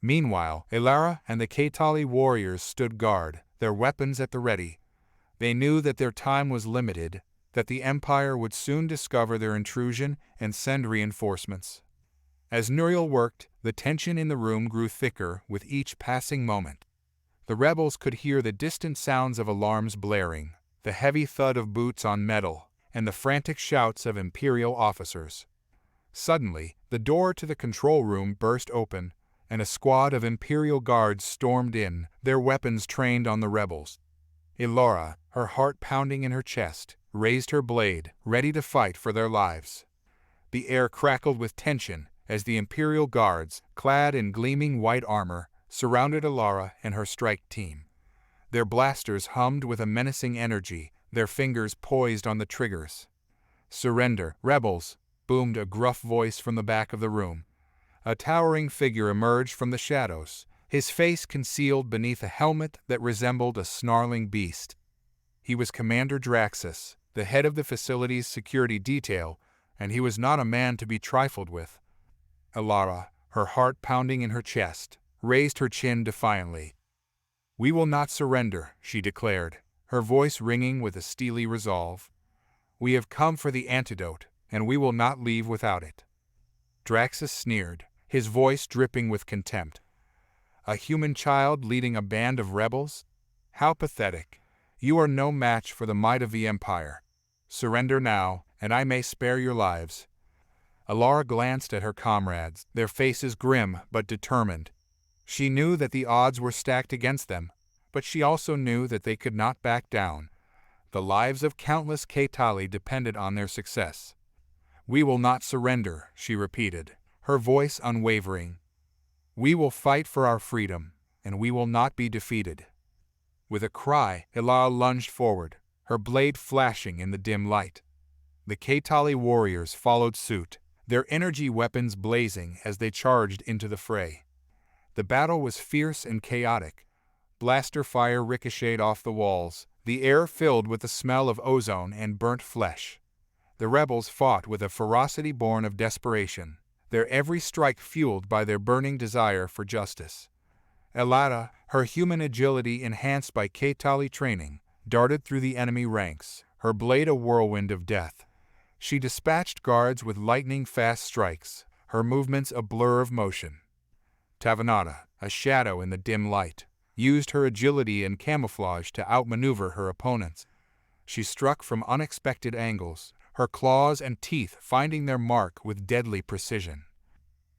Meanwhile, Elara and the Kaitali warriors stood guard, their weapons at the ready. They knew that their time was limited, that the Empire would soon discover their intrusion and send reinforcements. As Nuriel worked, the tension in the room grew thicker with each passing moment. The rebels could hear the distant sounds of alarms blaring, the heavy thud of boots on metal, and the frantic shouts of Imperial officers. Suddenly, the door to the control room burst open, and a squad of Imperial guards stormed in, their weapons trained on the rebels. Elara, her heart pounding in her chest, raised her blade, ready to fight for their lives. The air crackled with tension as the Imperial guards, clad in gleaming white armor, surrounded Elara and her strike team. Their blasters hummed with a menacing energy, their fingers poised on the triggers. "Surrender, rebels!" boomed a gruff voice from the back of the room. A towering figure emerged from the shadows, his face concealed beneath a helmet that resembled a snarling beast. He was Commander Draxus, the head of the facility's security detail, and he was not a man to be trifled with. Elara, her heart pounding in her chest, raised her chin defiantly. "We will not surrender," she declared, her voice ringing with a steely resolve. "We have come for the antidote, and we will not leave without it." Draxus sneered, his voice dripping with contempt. "A human child leading a band of rebels? How pathetic. You are no match for the might of the Empire. Surrender now, and I may spare your lives." Elara glanced at her comrades, their faces grim but determined. She knew that the odds were stacked against them, but she also knew that they could not back down. The lives of countless Kaitali depended on their success. "We will not surrender," she repeated, her voice unwavering. "We will fight for our freedom, and we will not be defeated." With a cry, Elara lunged forward, her blade flashing in the dim light. The Kaitali warriors followed suit, their energy weapons blazing as they charged into the fray. The battle was fierce and chaotic. Blaster fire ricocheted off the walls, the air filled with the smell of ozone and burnt flesh. The rebels fought with a ferocity born of desperation, their every strike fueled by their burning desire for justice. Elara, her human agility enhanced by Kaitali training, darted through the enemy ranks, her blade a whirlwind of death. She dispatched guards with lightning-fast strikes, her movements a blur of motion. Tavanata, a shadow in the dim light, used her agility and camouflage to outmaneuver her opponents. She struck from unexpected angles, her claws and teeth finding their mark with deadly precision.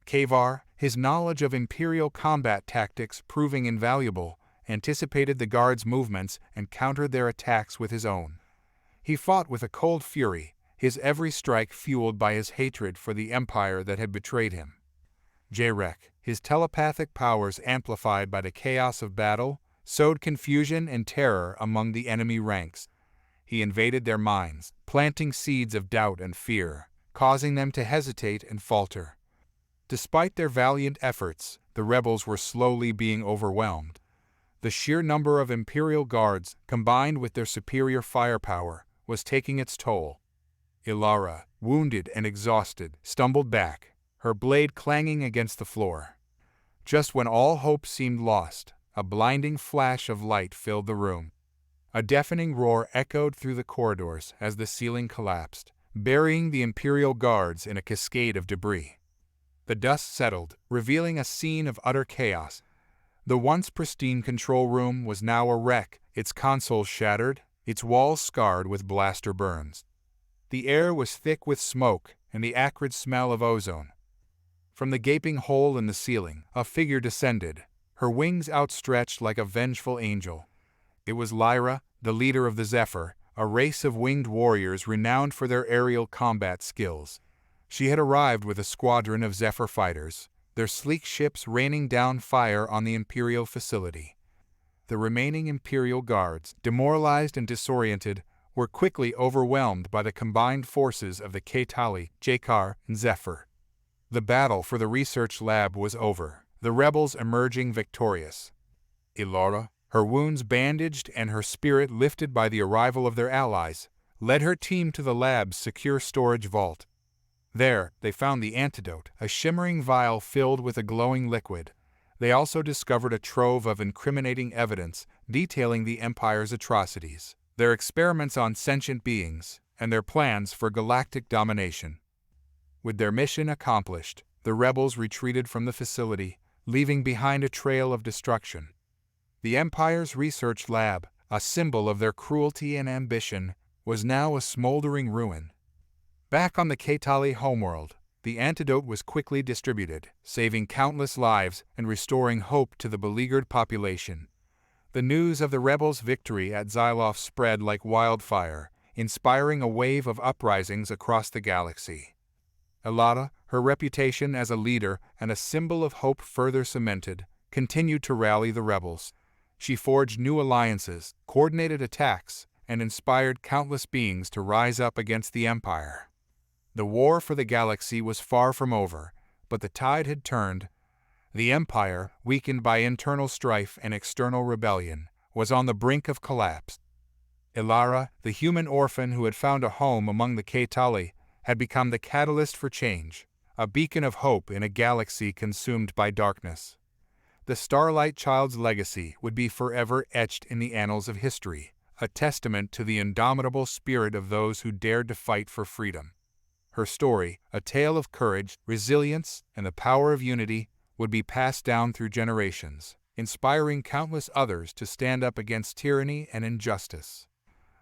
Kavar, his knowledge of Imperial combat tactics proving invaluable, anticipated the guards' movements and countered their attacks with his own. He fought with a cold fury, his every strike fueled by his hatred for the Empire that had betrayed him. Jarek, his telepathic powers amplified by the chaos of battle, sowed confusion and terror among the enemy ranks. He invaded their minds, planting seeds of doubt and fear, causing them to hesitate and falter. Despite their valiant efforts, the rebels were slowly being overwhelmed. The sheer number of Imperial guards, combined with their superior firepower, was taking its toll. Elara, wounded and exhausted, stumbled back, her blade clanging against the floor. Just when all hope seemed lost, a blinding flash of light filled the room. A deafening roar echoed through the corridors as the ceiling collapsed, burying the Imperial guards in a cascade of debris. The dust settled, revealing a scene of utter chaos. The once pristine control room was now a wreck, its consoles shattered, its walls scarred with blaster burns. The air was thick with smoke and the acrid smell of ozone. From the gaping hole in the ceiling, a figure descended, her wings outstretched like a vengeful angel. It was Lyra, the leader of the Zephyr, a race of winged warriors renowned for their aerial combat skills. She had arrived with a squadron of Zephyr fighters, their sleek ships raining down fire on the Imperial facility. The remaining Imperial guards, demoralized and disoriented, were quickly overwhelmed by the combined forces of the Ketali, Jakar, and Zephyr. The battle for the research lab was over, the rebels emerging victorious. Elara, her wounds bandaged and her spirit lifted by the arrival of their allies, led her team to the lab's secure storage vault. There, they found the antidote, a shimmering vial filled with a glowing liquid. They also discovered a trove of incriminating evidence detailing the Empire's atrocities, their experiments on sentient beings, and their plans for galactic domination. With their mission accomplished, the rebels retreated from the facility, leaving behind a trail of destruction. The Empire's research lab, a symbol of their cruelty and ambition, was now a smoldering ruin. Back on the Ketali homeworld, the antidote was quickly distributed, saving countless lives and restoring hope to the beleaguered population. The news of the rebels' victory at Xyloth spread like wildfire, inspiring a wave of uprisings across the galaxy. Elara, her reputation as a leader and a symbol of hope further cemented, continued to rally the rebels. She forged new alliances, coordinated attacks, and inspired countless beings to rise up against the Empire. The war for the galaxy was far from over, but the tide had turned. The Empire, weakened by internal strife and external rebellion, was on the brink of collapse. Elara, the human orphan who had found a home among the Ketali, had become the catalyst for change, a beacon of hope in a galaxy consumed by darkness. The Starlight Child's legacy would be forever etched in the annals of history, a testament to the indomitable spirit of those who dared to fight for freedom. Her story, a tale of courage, resilience, and the power of unity, would be passed down through generations, inspiring countless others to stand up against tyranny and injustice.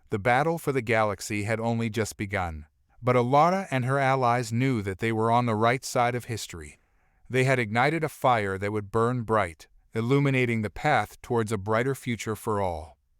The battle for the galaxy had only just begun, but Elara and her allies knew that they were on the right side of history. They had ignited a fire that would burn bright, illuminating the path towards a brighter future for all.